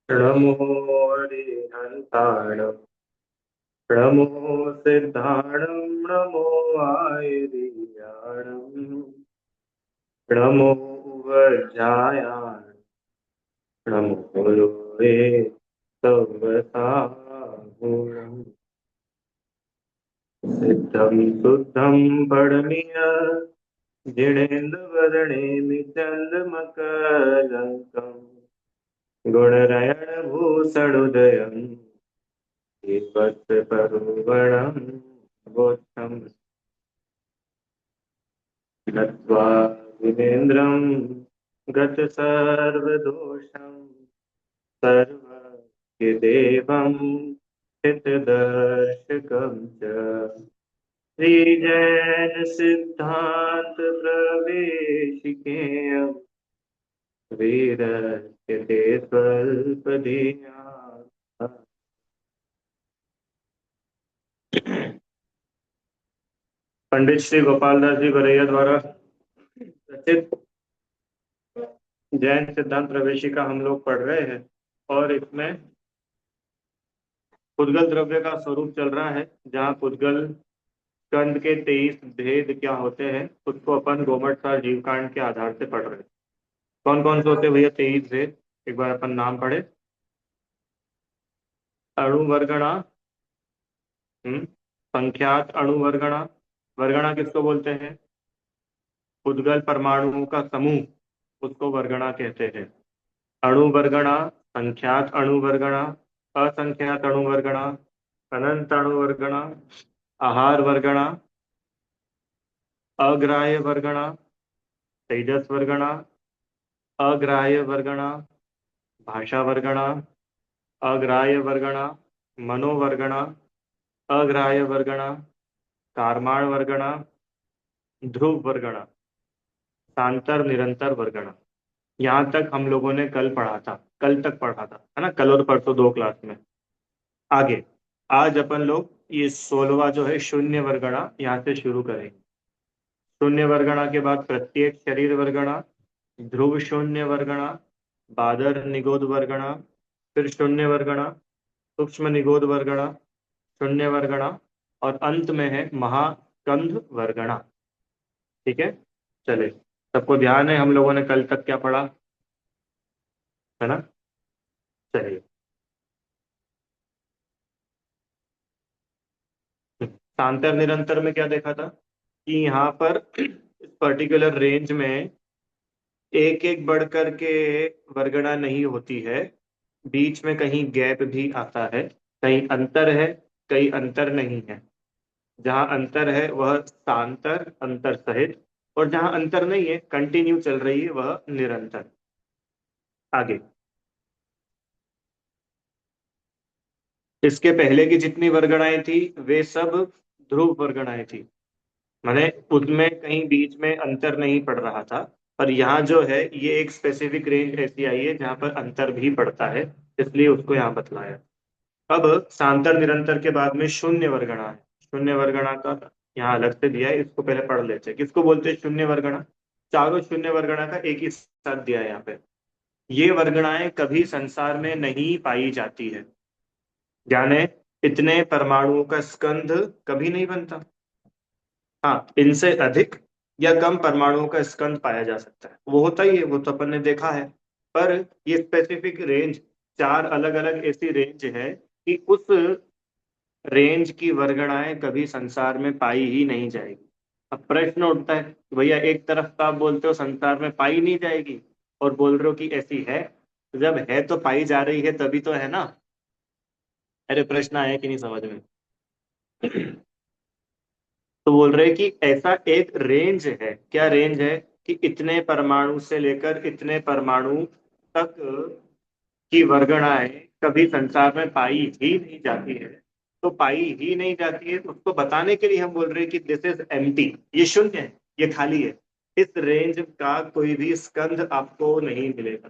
नमो हरिहंताणं नमो सिद्धाणं नमो आयुर्याणं नमो उवज्रायाण नमो गुरुवे सवसागुणम् सिद्धं शुद्धं पडमिय जिनेन्द्रवदने चन्द्रमकलङ्कम् गुणरयणभूषणोदयम् दीपत्परुवणं बोद्धं नत्वा विनेन्द्रं गतसर्वदोषं सर्वज्ञदेवं हितदर्शकं च श्रीजैन सिद्धान्त प्रवेशिकेयं वीरस्य ते स्वल्पधिया। पंडित श्री गोपाल दास जी गौरैया द्वारा रचित जैन सिद्धांत प्रवेशिका हम लोग पढ़ रहे हैं और इसमें पुद्गल द्रव्य का स्वरूप चल रहा है, जहाँ पुद्गल स्कंद के 23 भेद क्या होते हैं उसको अपन गोमटसार जीवकांड के आधार से पढ़ रहे हैं। कौन कौन से होते हैं भैया 23 भेद? एक बार अपन नाम पढ़े। अणुवर्गणा, संख्यात अणुवर्गणा। वर्गणा किसको बोलते हैं? पुद्गल परमाणुओं का समूह, उसको वर्गणा कहते हैं। अणुवर्गणा, संख्यात अणुवर्गणा, असंख्यात अणुवर्गणा, अनंत अणुवर्गणा, आहार वर्गणा, अग्राह्य वर्गणा, तेजस वर्गणा, अग्राह्य वर्गणा, भाषा वर्गणा, अग्राह्य वर्गणा, मनोवर्गणा, अग्राह्य वर्गणा, कारमाण वर्गणा, ध्रुव वर्गणा, सांतर निरंतर वर्गणा। यहाँ तक हम लोगों ने कल पढ़ा था, कल तक पढ़ा था, है ना, कल और परसों 2 क्लास में। आगे आज अपन लोग ये 16वां जो है शून्य वर्गणा यहाँ से शुरू करेंगे। शून्य वर्गणा के बाद प्रत्येक शरीर वर्गणा, ध्रुव शून्य वर्गणा, बादर निगोद वर्गणा, फिर शून्य वर्गणा, सूक्ष्म निगोद वर्गणा, शून्य वर्गणा, और अंत में है महास्कंध वर्गणा। ठीक है, चले। सबको ध्यान है हम लोगों ने कल तक क्या पढ़ा, है ना? चलिए। सांतर निरंतर में क्या देखा था कि यहाँ पर इस पर्टिकुलर रेंज में एक एक बढ़ करके वर्गणा नहीं होती है, बीच में कहीं गैप भी आता है, कहीं अंतर है, कहीं अंतर नहीं है। जहां अंतर है वह सांतर अंतर सहित, और जहां अंतर नहीं है, कंटिन्यू चल रही है, वह निरंतर। आगे इसके पहले की जितनी वर्गणाएं थी वे सब ध्रुव वर्गणाएं थी, माने उसमें कहीं बीच में अंतर नहीं पड़ रहा था। पर यहाँ जो है ये एक स्पेसिफिक रेंज ऐसी आई है जहाँ पर अंतर भी पड़ता है, इसलिए उसको यहाँ बतलाया। अब सांतर निरंतर के बाद में शून्य वर्गणा है। शून्य वर्गणा का यहाँ अलग से दिया है, इसको पहले पढ़ लेते हैं। किसको बोलते हैं शून्य वर्गणा? चारों शून्य वर्गणा का एक ही साथ दिया है यहाँ पे। ये वर्गणाएं कभी संसार में नहीं पाई जाती है, यानी इतने परमाणुओं का स्कंध कभी नहीं बनता। हाँ, इनसे अधिक या कम परमाणुओं का स्कंद पाया जा सकता है, वो होता ही है, वो तो अपन ने देखा है। पर ये स्पेसिफिक रेंज, चार अलग अलग ऐसी रेंज है कि उस रेंज की वर्गणाएं कभी संसार में पाई ही नहीं जाएगी। अब प्रश्न उठता है कि भैया एक तरफ तो आप बोलते हो संसार में पाई नहीं जाएगी और बोल रहे हो कि ऐसी है, तो जब है तो पाई जा रही है तभी तो है ना। अरे प्रश्न आया कि नहीं समझ में? तो बोल रहे हैं कि ऐसा एक रेंज है। क्या रेंज है? कि इतने परमाणु से लेकर इतने परमाणु तक की वर्गणाएं कभी संसार में पाई ही नहीं जाती है। तो पाई ही नहीं जाती है, तो उसको बताने के लिए हम बोल रहे हैं कि दिस इज एम्प्टी, ये शून्य है, ये खाली है। इस रेंज का कोई भी स्कंध आपको नहीं मिलेगा।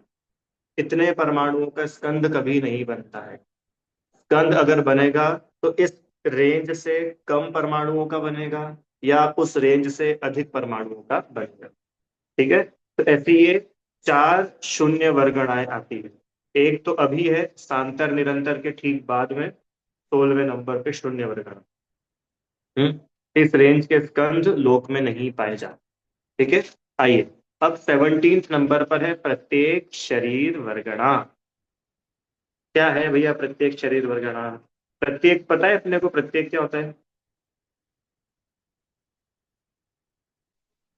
इतने परमाणुओं का स्कंध कभी नहीं बनता है। स्कंद अगर बनेगा तो इस रेंज से कम परमाणुओं का बनेगा या उस रेंज से अधिक परमाणुओं का बनेगा। ठीक है, तो ऐसी ये चार शून्य वर्गणाएं आती है। एक तो अभी है सांतर निरंतर के ठीक बाद में, 16वें नंबर पे शून्य वर्गण। इस रेंज के स्कंद लोक में नहीं पाए जाते। ठीक है। आइए, अब 17th नंबर पर है प्रत्येक शरीर वर्गणा। क्या है भैया प्रत्येक शरीर वर्गणा? प्रत्येक पता है अपने को प्रत्येक क्या होता है?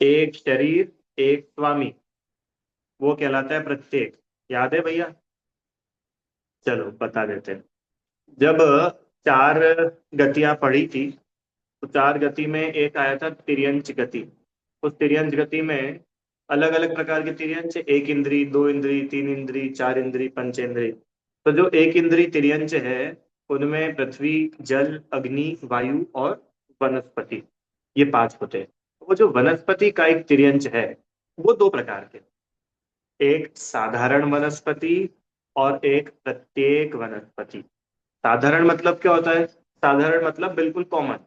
एक शरीर, एक स्वामी, वो कहलाता है प्रत्येक। याद है भैया? चलो बता देते हैं। जब चार गतियां पड़ी थी, तो चार गति में एक आया था तिर्यंच गति। उस तिर्यंच गति में अलग अलग प्रकार के तिर्यंच, एक इंद्री, दो इंद्री, तीन इंद्री, चार इंद्री, पंचेंद्री। तो जो एक इंद्री तिर्यंच है, उनमें पृथ्वी, जल, अग्नि, वायु और वनस्पति, ये पांच होते हैं। वो जो वनस्पति का एक तिर्यंच है, वो दो प्रकार के, एक साधारण वनस्पति और एक प्रत्येक वनस्पति। साधारण मतलब क्या होता है? साधारण मतलब बिल्कुल कॉमन।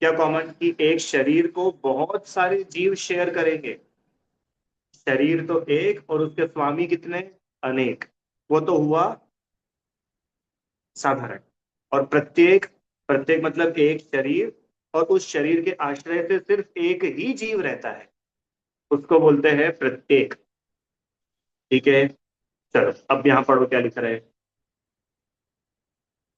क्या कॉमन? कि एक शरीर को बहुत सारे जीव शेयर करेंगे। शरीर तो एक और उसके स्वामी कितने? अनेक। वो तो हुआ साधारण। और प्रत्येक, प्रत्येक मतलब एक शरीर, और उस शरीर के आश्रय से सिर्फ एक ही जीव रहता है, उसको बोलते हैं प्रत्येक। ठीक है। चलो अब यहाँ पढ़ो क्या लिख रहे हैं।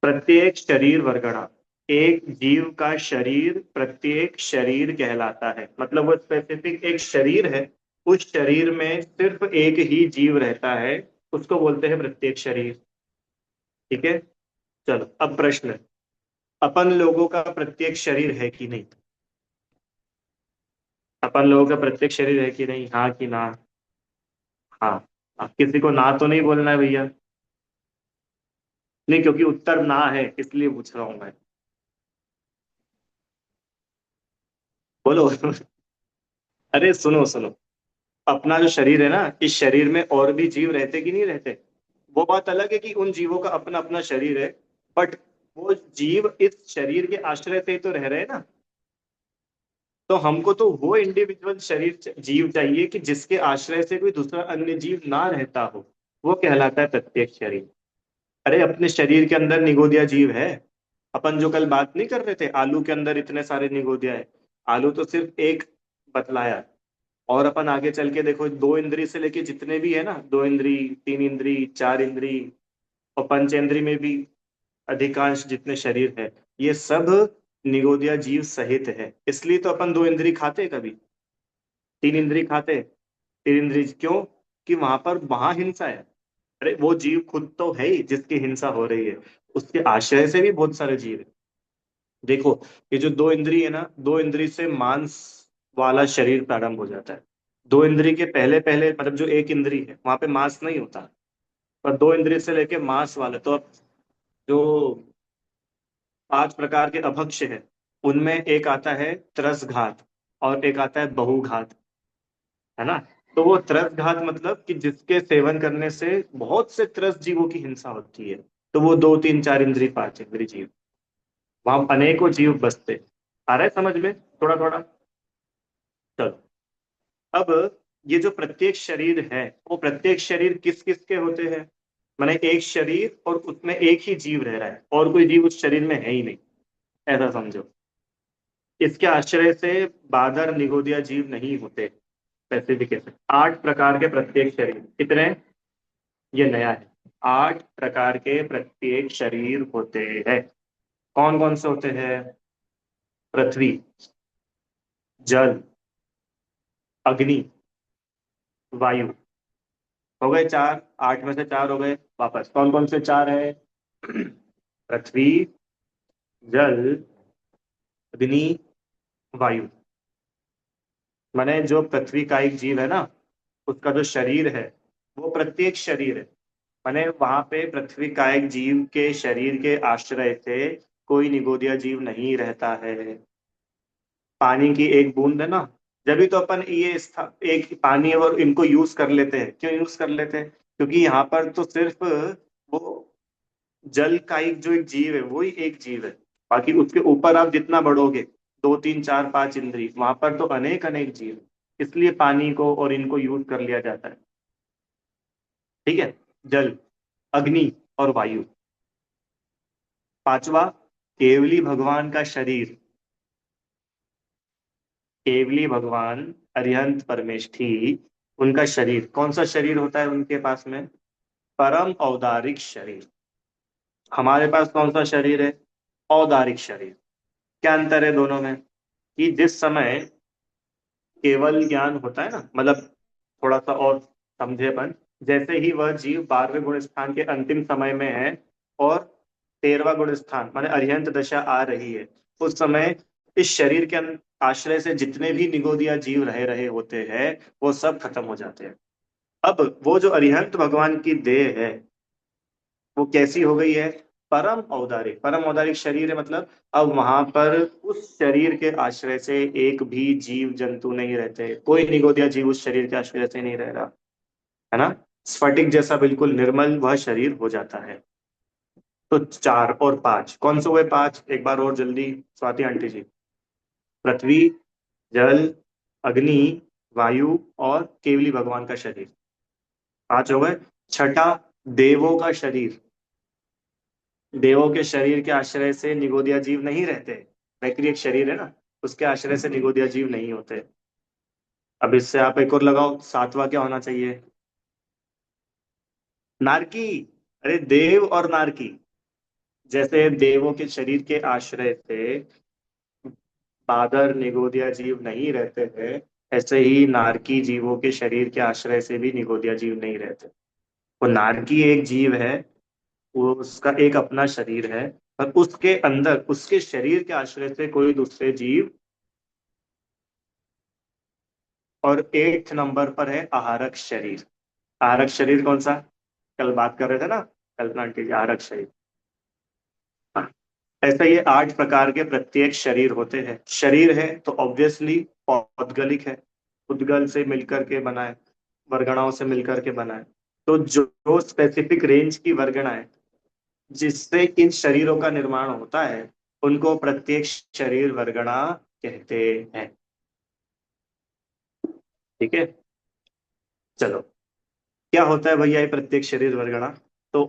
प्रत्येक शरीर वर्गणा, एक जीव का शरीर प्रत्येक शरीर कहलाता है। मतलब वो स्पेसिफिक एक शरीर है, उस शरीर में सिर्फ एक ही जीव रहता है, उसको बोलते हैं प्रत्येक शरीर। ठीक है। चलो अब प्रश्न, अपन लोगों का प्रत्येक शरीर है कि नहीं? अपन लोगों का प्रत्येक शरीर है कि नहीं, हाँ कि ना? हाँ। अब किसी को ना तो नहीं बोलना है भैया। नहीं, क्योंकि उत्तर ना है इसलिए पूछ रहा हूं मैं। बोलो। अरे सुनो सुनो, अपना जो शरीर है ना, इस शरीर में और भी जीव रहते कि नहीं रहते? वो बात अलग है कि उन जीवों का अपना अपना शरीर है, बट वो जीव इस शरीर के आश्रय से ही तो रह रहे हैं ना। तो हमको तो वो इंडिविजुअल शरीर जीव चाहिए कि जिसके आश्रय से कोई दूसरा अन्य जीव ना रहता हो, वो कहलाता है प्रत्येक शरीर। अरे अपने शरीर के अंदर निगोदिया जीव है। अपन जो कल बात नहीं कर रहे थे, आलू के अंदर इतने सारे निगोदिया है। आलू तो सिर्फ एक बतलाया। और अपन आगे चल के देखो, दो इंद्री से लेके जितने भी है ना, दो इंद्री, तीन इंद्री, चार इंद्री और पंचेंद्री में भी अधिकांश जितने शरीर है, ये सब निगोदिया जीव सहित है। इसलिए तो अपन दो इंद्री खाते कभी, तीन इंद्री खाते। तीन इंद्री क्यों? कि वहां पर वहां हिंसा है। अरे वो जीव खुद तो है ही जिसकी हिंसा हो रही है, उसके आश्रय से भी बहुत सारे जीव है। देखो, ये जो दो इंद्री है ना, दो इंद्री से मांस वाला शरीर प्रारंभ हो जाता है। दो इंद्री के पहले पहले मतलब जो एक इंद्री है वहां पे मांस नहीं होता, पर दो इंद्री से लेके मांस वाले तो अब जो पांच प्रकार के अभक्ष्य है, उनमें एक आता है त्रसघात और एक आता है बहुघात, है ना? तो वो त्रसघात मतलब कि जिसके सेवन करने से बहुत से त्रस जीवों की हिंसा होती है, तो वो दो, तीन, चार इंद्री, पांच इंद्री जीव, वहां अनेकों जीव बसते। आ रहा है समझ में थोड़ा थोड़ा? चलो अब, ये जो प्रत्येक शरीर है, वो प्रत्येक शरीर किस किस के होते हैं? माने एक शरीर और उसमें एक ही जीव रह रहा है और कोई जीव उस शरीर में है ही नहीं, ऐसा समझो। इसके आश्रय से बादर निगोदिया जीव नहीं होते। स्पेसिफिकेशन, आठ प्रकार के प्रत्येक शरीर कितने? ये नया है। आठ प्रकार के प्रत्येक शरीर होते हैं। कौन कौन से होते हैं? पृथ्वी, जल, अग्नि, वायु। हो गए चार, आठ में से चार हो गए। वापस कौन कौन से चार है? पृथ्वी, जल, अग्नि, वायु। माने जो पृथ्वी का एक जीव है ना, उसका जो शरीर है, वो प्रत्येक शरीर है। माने वहां पे पृथ्वी का एक जीव के शरीर के आश्रय से कोई निगोदिया जीव नहीं रहता है। पानी की एक बूंद है ना, जब भी तो अपन ये एक पानी और इनको यूज कर लेते हैं। क्यों यूज कर लेते हैं? क्योंकि यहाँ पर तो सिर्फ वो जल का एक जो एक जीव है वही एक जीव है। बाकी उसके ऊपर आप जितना बढ़ोगे, दो, तीन, चार, पांच इंद्री, वहां पर तो अनेक अनेक जीव है। इसलिए पानी को और इनको यूज कर लिया जाता है। ठीक है। जल, अग्नि और वायु। पांचवा, केवली भगवान का शरीर। केवली भगवान अरिहंत परमेष्ठी, उनका शरीर, कौन सा शरीर होता है उनके पास में? परम औदारिक शरीर। हमारे पास कौन सा शरीर है? औदारिक शरीर। क्या अंतर है दोनों में? कि जिस समय केवल ज्ञान होता है ना, मतलब थोड़ा सा और समझेपन, जैसे ही वह जीव 12वें गुण स्थान के अंतिम समय में है और 13वां गुण स्थान माने अरिहंत दशा आ रही है, उस समय इस शरीर के आश्रय से जितने भी निगोदिया जीव रह रहे होते हैं वो सब खत्म हो जाते हैं। अब वो जो अरिहंत भगवान की देह है वो कैसी हो गई है? परम औदारिक। परम औदारिक शरीर है मतलब अब वहां पर उस शरीर के आश्रय से एक भी जीव जंतु नहीं रहते, कोई निगोदिया जीव उस शरीर के आश्रय से नहीं रह रहा, है ना। स्फटिक जैसा बिल्कुल निर्मल वह शरीर हो जाता है। तो चार और पांच कौन से हुए? पांच एक बार और जल्दी, स्वाति आंटी जी। पृथ्वी, जल, अग्नि, वायु और केवली भगवान का शरीर, पांच हो गए। छठा, देवों का शरीर। देवों के शरीर के आश्रय से निगोदिया जीव नहीं रहते। वैक्री एक शरीर है ना, उसके आश्रय से निगोदिया जीव नहीं होते। अब इससे आप एक और लगाओ, सातवां क्या होना चाहिए? नारकी। अरे देव और नारकी, जैसे देवों के शरीर के आश्रय से बादर निगोदिया जीव नहीं रहते हैं, ऐसे ही नारकी जीवों के शरीर के आश्रय से भी निगोदिया जीव नहीं रहते। वो नारकी एक जीव है, वो उसका एक अपना शरीर है, और उसके अंदर उसके शरीर के आश्रय से कोई दूसरे जीव। और 8 नंबर पर है आहारक शरीर। आहारक शरीर कौन सा? कल बात कर रहे थे ना, कल्पना आंटी जी, आहारक शरीर। हाँ, ऐसा ये 8 प्रकार के प्रत्येक शरीर होते हैं। शरीर है तो ऑब्वियसली पौद्गलिक है, उद्गल से मिलकर के बना है, वर्गणाओं से मिलकर के बना है। तो जो स्पेसिफिक रेंज की वर्गणाएं जिससे इन शरीरों का निर्माण होता है उनको प्रत्येक शरीर वर्गणा कहते हैं। ठीक है, चलो। क्या होता है भैया ये प्रत्येक शरीर वर्गणा? तो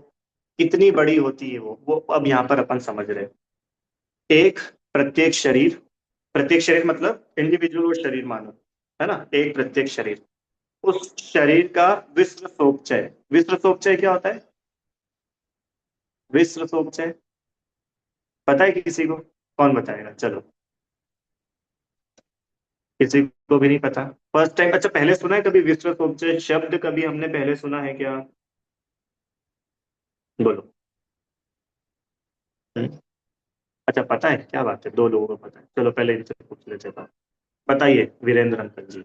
कितनी बड़ी होती है वो अब यहाँ पर अपन समझ रहे हैं। एक प्रत्येक शरीर, प्रत्येक शरीर मतलब इंडिविजुअल वो शरीर मानो, है ना, एक प्रत्येक शरीर, उस शरीर का विश्व सोपचय। विश्व सोपचय क्या होता है? विश्व सोपचय पता है किसी को? कौन बताएगा? चलो, किसी को भी नहीं पता? First time? अच्छा, पहले सुना है कभी विश्व सोपचय शब्द? कभी हमने पहले सुना है क्या? बोलो। हम्म? अच्छा, पता है, क्या बात है, दो लोगों को पता है। चलो पहले इनसे पूछ लेते हैं। बताइए वीरेंद्र अंकल जी।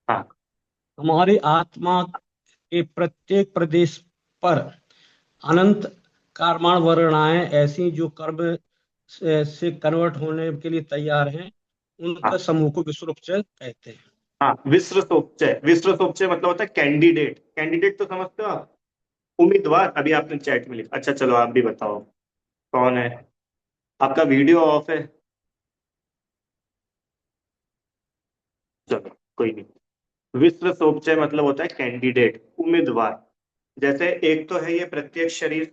हाँ। हमारी आत्मा के प्रत्येक प्रदेश पर अनंत कारमाण वर्णाएं ऐसी जो कर्म से कन्वर्ट होने के लिए तैयार हैं, उनका हाँ। समूह को विश्वरूपचय कहते हैं। हाँ, विश्व सोपचय। विश्व सोपचय मतलब होता है कैंडिडेट। कैंडिडेट तो समझते हो आप? उम्मीदवार। अभी आपने चैट में लिखा। अच्छा चलो, आप भी बताओ कौन है। आपका वीडियो ऑफ है? चलो कोई नहीं। विश्व सोपचय मतलब होता है कैंडिडेट, उम्मीदवार। जैसे एक तो है ये प्रत्येक शरीर,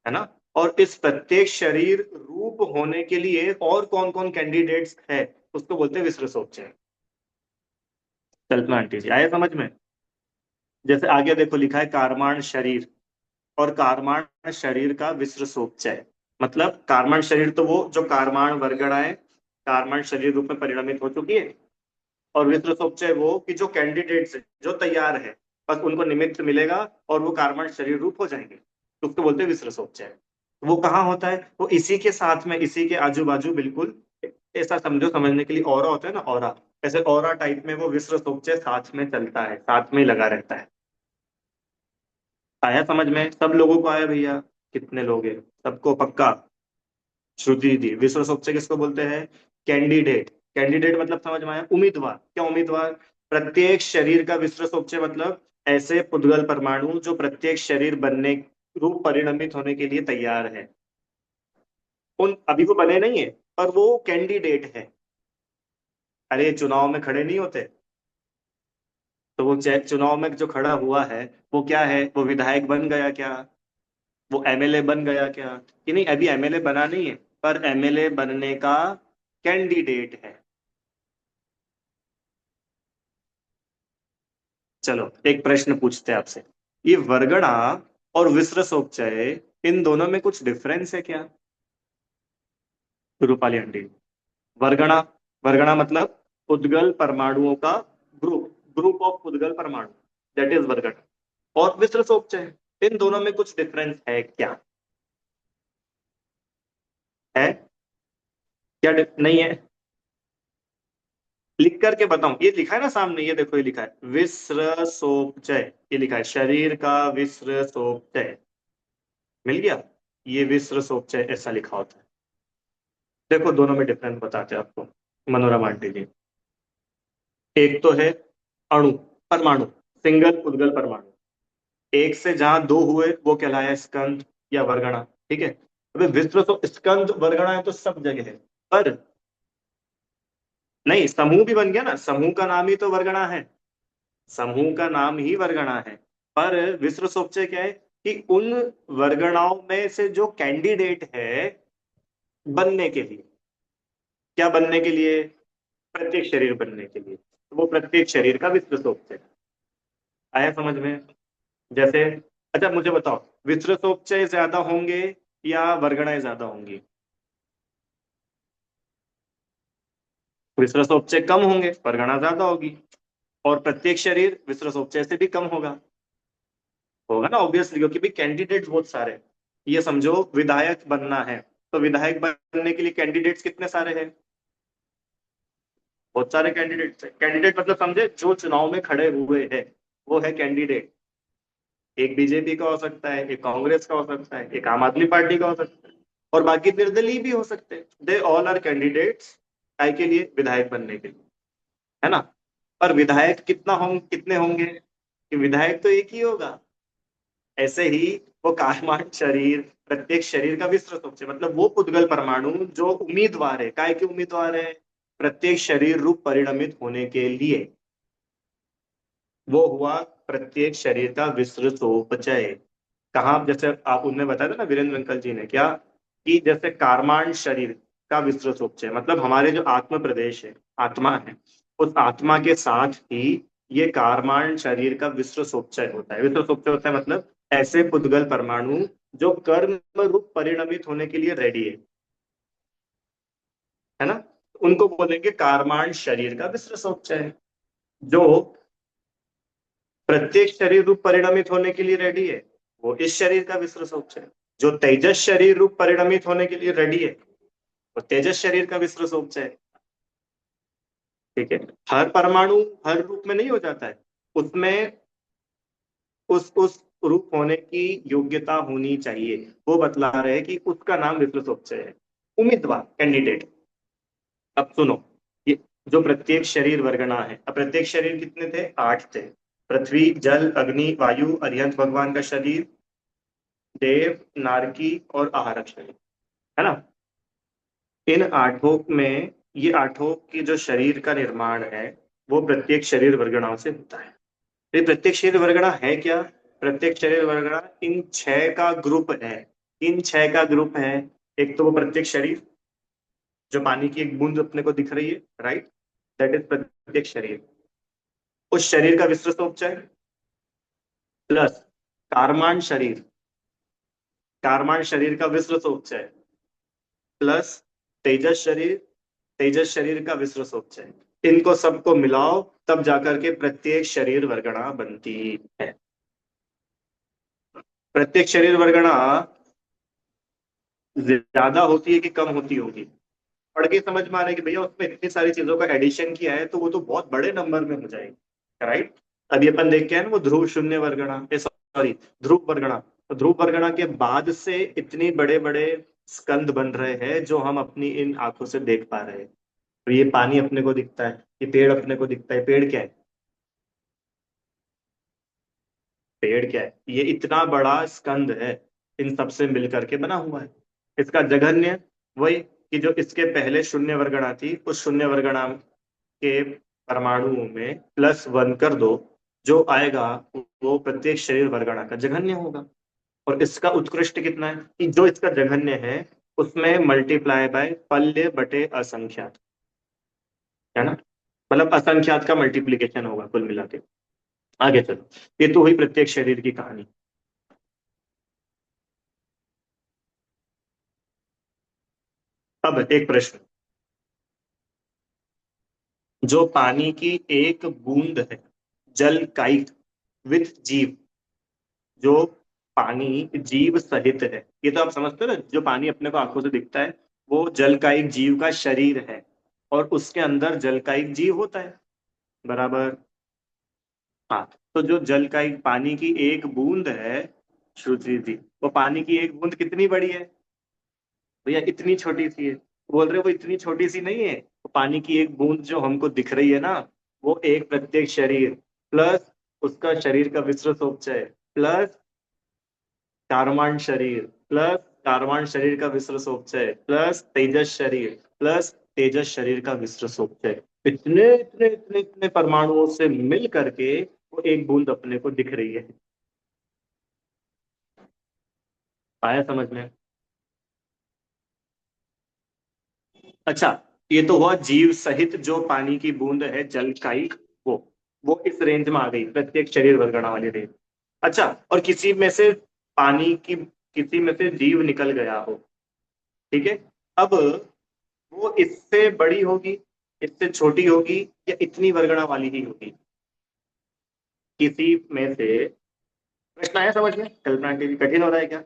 है ना, और इस प्रत्येक शरीर रूप होने के लिए और कौन कौन कैंडिडेट्स है उसको बोलते हैं विश्व सोपचय। कल्पना आंटी जी, आया समझ में? जैसे आगे देखो लिखा है कारमाण शरीर, और कारमाण शरीर का विश्व सोपचय मतलब कारमाण शरीर तो वो जो कारमाण वर्गणाएं कारमाण शरीर रूप में परिणमित हो चुकी है, और विश्व सोपचय वो कि जो कैंडिडेट्स जो तैयार है, बस उनको निमित्त मिलेगा और वो कारमाण शरीर रूप हो जाएंगे, तो उसको बोलते हैं विश्व सोपचय। वो कहाँ होता है? वो इसी के साथ में, इसी के आजू बाजू बिल्कुल, ऐसा समझो, समझने के लिए ऑरा होता है ना, ऑरा, ऐसे ऑरा टाइप में वो विश्व सोपचय साथ में चलता है, साथ में ही लगा रहता है। आया समझ में? सब लोगों को आया भैया? कितने लोग हैं? सबको पक्का? श्रुति दी। विश्व सोपचय किसको बोलते हैं? कैंडिडेट। कैंडिडेट मतलब समझ में आया? उम्मीदवार। क्या उम्मीदवार? प्रत्येक शरीर का विश्व सोपचय मतलब ऐसे पुद्गल परमाणु जो प्रत्येक शरीर बनने रूप परिणमित होने के लिए तैयार है। उन अभी वो बने नहीं है, पर वो कैंडिडेट है। अरे चुनाव में खड़े नहीं होते, तो वो चुनाव में जो खड़ा हुआ है वो क्या है, वो विधायक बन गया क्या, वो एमएलए बन गया क्या? कि नहीं, अभी एमएलए बना नहीं है, पर एमएलए बनने का कैंडिडेट है। चलो एक प्रश्न पूछते हैं आपसे, ये वरगड़ा और विसृसोपचय, इन दोनों में कुछ डिफरेंस है क्या? रूपाली आंटी। वरगड़ा, वरगड़ा मतलब उद्गल परमाणुओं का ग्रुप, ग्रुप ऑफ उद्गल परमाणु, दैट इज वरगड़ा। और विसृसोपचय, इन दोनों में कुछ डिफरेंस है क्या? है? नहीं है? लिख करके बताऊं, ये लिखा है ना सामने, ये देखो ये लिखा है विसृसोपचय, ये लिखा है शरीर का विसृसोपचय, मिल गया? ये विसृसोपचय ऐसा लिखा होता है। देखो दोनों में डिफरेंस बताते हैं आपको, मनोरमा आंटी जी। एक तो है अणु, परमाणु, सिंगल उद्गल परमाणु। एक से जहां दो हुए वो कहलाया स्कंद या वरगड़ा, ठीक है? अबे विस्तृत तो स्कंद वरगड़ा है तो सब जगह है, पर नहीं, समूह भी बन गया ना, समूह का नाम ही तो वरगड़ा है, समूह का नाम ही वरगड़ा है। पर विस्तृत सोपचे क्या है कि उन वरगणाओं में से जो कैंडिडेट है बनने के लिए, क्या बनने के लिए? प्रत्येक शरीर बनने के लिए, तो वो प्रत्येक शरीर का विस्तृत सोपचे। आया समझ में? जैसे, अच्छा मुझे बताओ, विसृसोपचय ज्यादा होंगे या वरगणाएं ज्यादा होंगी? विसृसोपचय कम होंगे, वरगणा ज्यादा होगी। और प्रत्येक शरीर विसृसोपचय से भी कम होगा, होगा ना ऑब्वियसली, क्योंकि भी कैंडिडेट्स बहुत सारे हैं। ये समझो विधायक बनना है, तो विधायक बनने के लिए कैंडिडेट्स कितने सारे हैं? बहुत सारे कैंडिडेट्स हैं। कैंडिडेट मतलब समझे, जो चुनाव में खड़े हुए हैं वो है कैंडिडेट। एक बीजेपी का हो सकता है, एक कांग्रेस का हो सकता है, एक आम आदमी पार्टी का हो सकता है, और बाकी निर्दलीय भी हो सकते हैं। दे ऑल आर कैंडिडेट्स काय के लिए? विधायक बनने के लिए, है ना? पर विधायक कितने होंगे? कि विधायक तो एक ही होगा। ऐसे ही वो कार्यमान शरीर, प्रत्येक शरीर का विस्तृत रूप से मतलब वो उद्गल परमाणु जो उम्मीदवार है, काय के उम्मीदवार है? प्रत्येक शरीर रूप परिणमित होने के लिए, वो हुआ प्रत्येक शरीर का विस्तृतोपचय। कहा, जैसे आप उनने बताया था ना, वीरेंद्र अंकल जी ने, क्या कि जैसे कारमान शरीर का विस्तृतोपचय मतलब हमारे जो आत्म प्रदेश है, आत्मा है, उस आत्मा के साथ ही ये कारमान शरीर का विस्तृतोपचय होता है। विस्तृतोपचय होता है मतलब ऐसे पुद्गल परमाणु जो कर्म रूप परिणमित होने के लिए रेडी है ना, उनको बोलेंगे कारमान शरीर का विस्तृतोपचय। जो प्रत्येक शरीर रूप परिणमित होने के लिए रेडी है, वो इस शरीर का विसर्जोपच है। जो तेजस शरीर रूप परिणमित होने के लिए रेडी है, वो तेजस शरीर का विसर्जोपच है। ठीक है? हर परमाणु हर रूप में नहीं हो जाता है, उसमें उस रूप होने की योग्यता होनी चाहिए। वो बतला रहे हैं कि उसका नाम विसर्जोपच है, उम्मीदवार, कैंडिडेट। अब सुनो, ये जो प्रत्येक शरीर वर्गना है, अब प्रत्येक शरीर कितने थे? 8 थे। पृथ्वी, जल, अग्नि, वायु, अरिहंत भगवान का शरीर, देव, नारकी और आहारक शरीर, है ना? इन आठों में, ये आठों की जो शरीर का निर्माण है वो प्रत्येक शरीर वर्गणाओं से होता है। ये प्रत्येक शरीर वर्गणा है क्या? प्रत्येक शरीर वर्गणा इन 6 का ग्रुप है। इन 6 का ग्रुप है। एक तो वो प्रत्येक शरीर, जो पानी की एक बूंद अपने को दिख रही है, राइट? दैट इज प्रत्येक शरीर। उस शरीर का विस्तृतोपचय प्लस कारमान शरीर, कारमान शरीर का विस्तृतोपचय प्लस तेजस शरीर, तेजस शरीर का विसर्जोपचय, इनको सबको मिलाओ तब जाकर के प्रत्येक शरीर वर्गणा बनती है। प्रत्येक शरीर वर्गणा ज्यादा होती है कि कम होती होगी? पढ़ के समझ में आ रहा है कि भैया उसमें इतनी सारी चीजों का एडिशन किया है तो वो तो बहुत बड़े नंबर में हो जाएगी, राइट? अभी अपन देख के आए ना वो ध्रुव शून्य वर्गणा, सॉरी, ध्रुव वर्गणा। तो ध्रुव वर्गणा के बाद से इतने बड़े बड़े स्कंद बन रहे हैं जो हम अपनी इन आंखों से देख पा रहे हैं। तो ये पानी अपने को दिखता है, ये पेड़ अपने को दिखता है। पेड़ क्या है? पेड़ क्या है? ये इतना बड़ा स्कंद है, इन सबसे मिलकर के बना हुआ है। इसका जघन्य वही कि जो इसके पहले शून्य वर्गणा थी, उस शून्य वर्गणा के परमाणुओं में +1 कर दो, जो आएगा वो प्रत्येक शरीर वर्गणा का जघन्य होगा। और इसका उत्कृष्ट कितना है कि जो इसका जघन्य है उसमें मल्टीप्लाई बाय पल्य बटे असंख्यात, है ना, मतलब असंख्यात का मल्टीप्लीकेशन होगा कुल मिला के। आगे चलो, ये तो हुई प्रत्येक शरीर की कहानी। अब एक प्रश्न, जो पानी की एक बूंद है जल कायिक विथ जीव, जो पानी जीव सहित है, ये तो आप समझते हो ना, जो पानी अपने को आंखों से दिखता है वो जल कायिक जीव का शरीर है, और उसके अंदर जल कायिक जीव होता है, बराबर। हाँ, तो जो जल कायिक पानी की एक बूंद है, श्रुति जी, वो पानी की एक बूंद कितनी बड़ी है? भैया इतनी छोटी सी है। बोल रहे वो इतनी छोटी सी नहीं है, वो पानी की एक बूंद जो हमको दिख रही है ना, वो एक प्रत्येक शरीर प्लस उसका शरीर का विस्तृत सोपचय प्लस कार्माण शरीर प्लस कार्माण शरीर का विस्तृत सोपचय प्लस तेजस शरीर प्लस तेजस शरीर का विस्तृत सोपचय, इतने इतने इतने इतने परमाणुओं से मिल करके वो एक बूंद अपने को दिख रही है। आया समझ में? अच्छा, ये तो हुआ जीव सहित जो पानी की बूंद है जलकायिक, वो वो इस रेंज में आ गई, प्रत्येक शरीर वर्गना वाली रेंज। अच्छा, और किसी में से पानी की, किसी में से जीव निकल गया हो, ठीक है, अब वो इससे बड़ी होगी, इससे छोटी होगी, या इतनी वर्गना वाली ही होगी? किसी में से, प्रश्न आया समझ में? कल्पना के लिए कठिन हो रहा है क्या?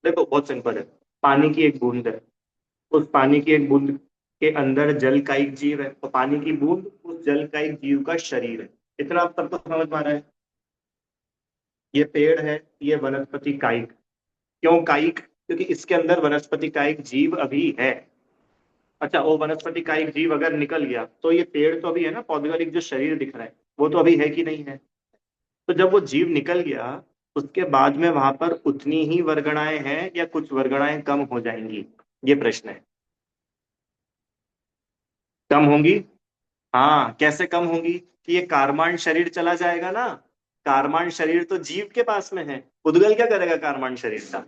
देखो बहुत सिंपल है, पानी की एक बूंद है, उस पानी की एक बूंद के अंदर जल का एक जीव है, तो पानी की बूंद उस जल का एक जीव का शरीर है। इतना आप सबको समझ में आ रहा है? ये पेड़ है, ये वनस्पति कायिक। क्यों कायिक? क्योंकि इसके अंदर वनस्पति कायिक जीव अभी है। अच्छा, वो वनस्पति कायिक जीव अगर निकल गया तो ये पेड़ तो अभी है ना, पौधोलिक जो शरीर दिख रहा है वो तो अभी है कि नहीं है? तो जब वो जीव निकल गया, उसके बाद में वहां पर उतनी ही वर्गणाएं हैं या कुछ वर्गणाएं कम हो जाएंगी? ये प्रश्न है। कम होंगी। हाँ, कैसे कम होंगी? कि ये कारमान शरीर चला जाएगा ना, कारमान शरीर तो जीव के पास में है, उद्गल क्या करेगा कारमान शरीर का?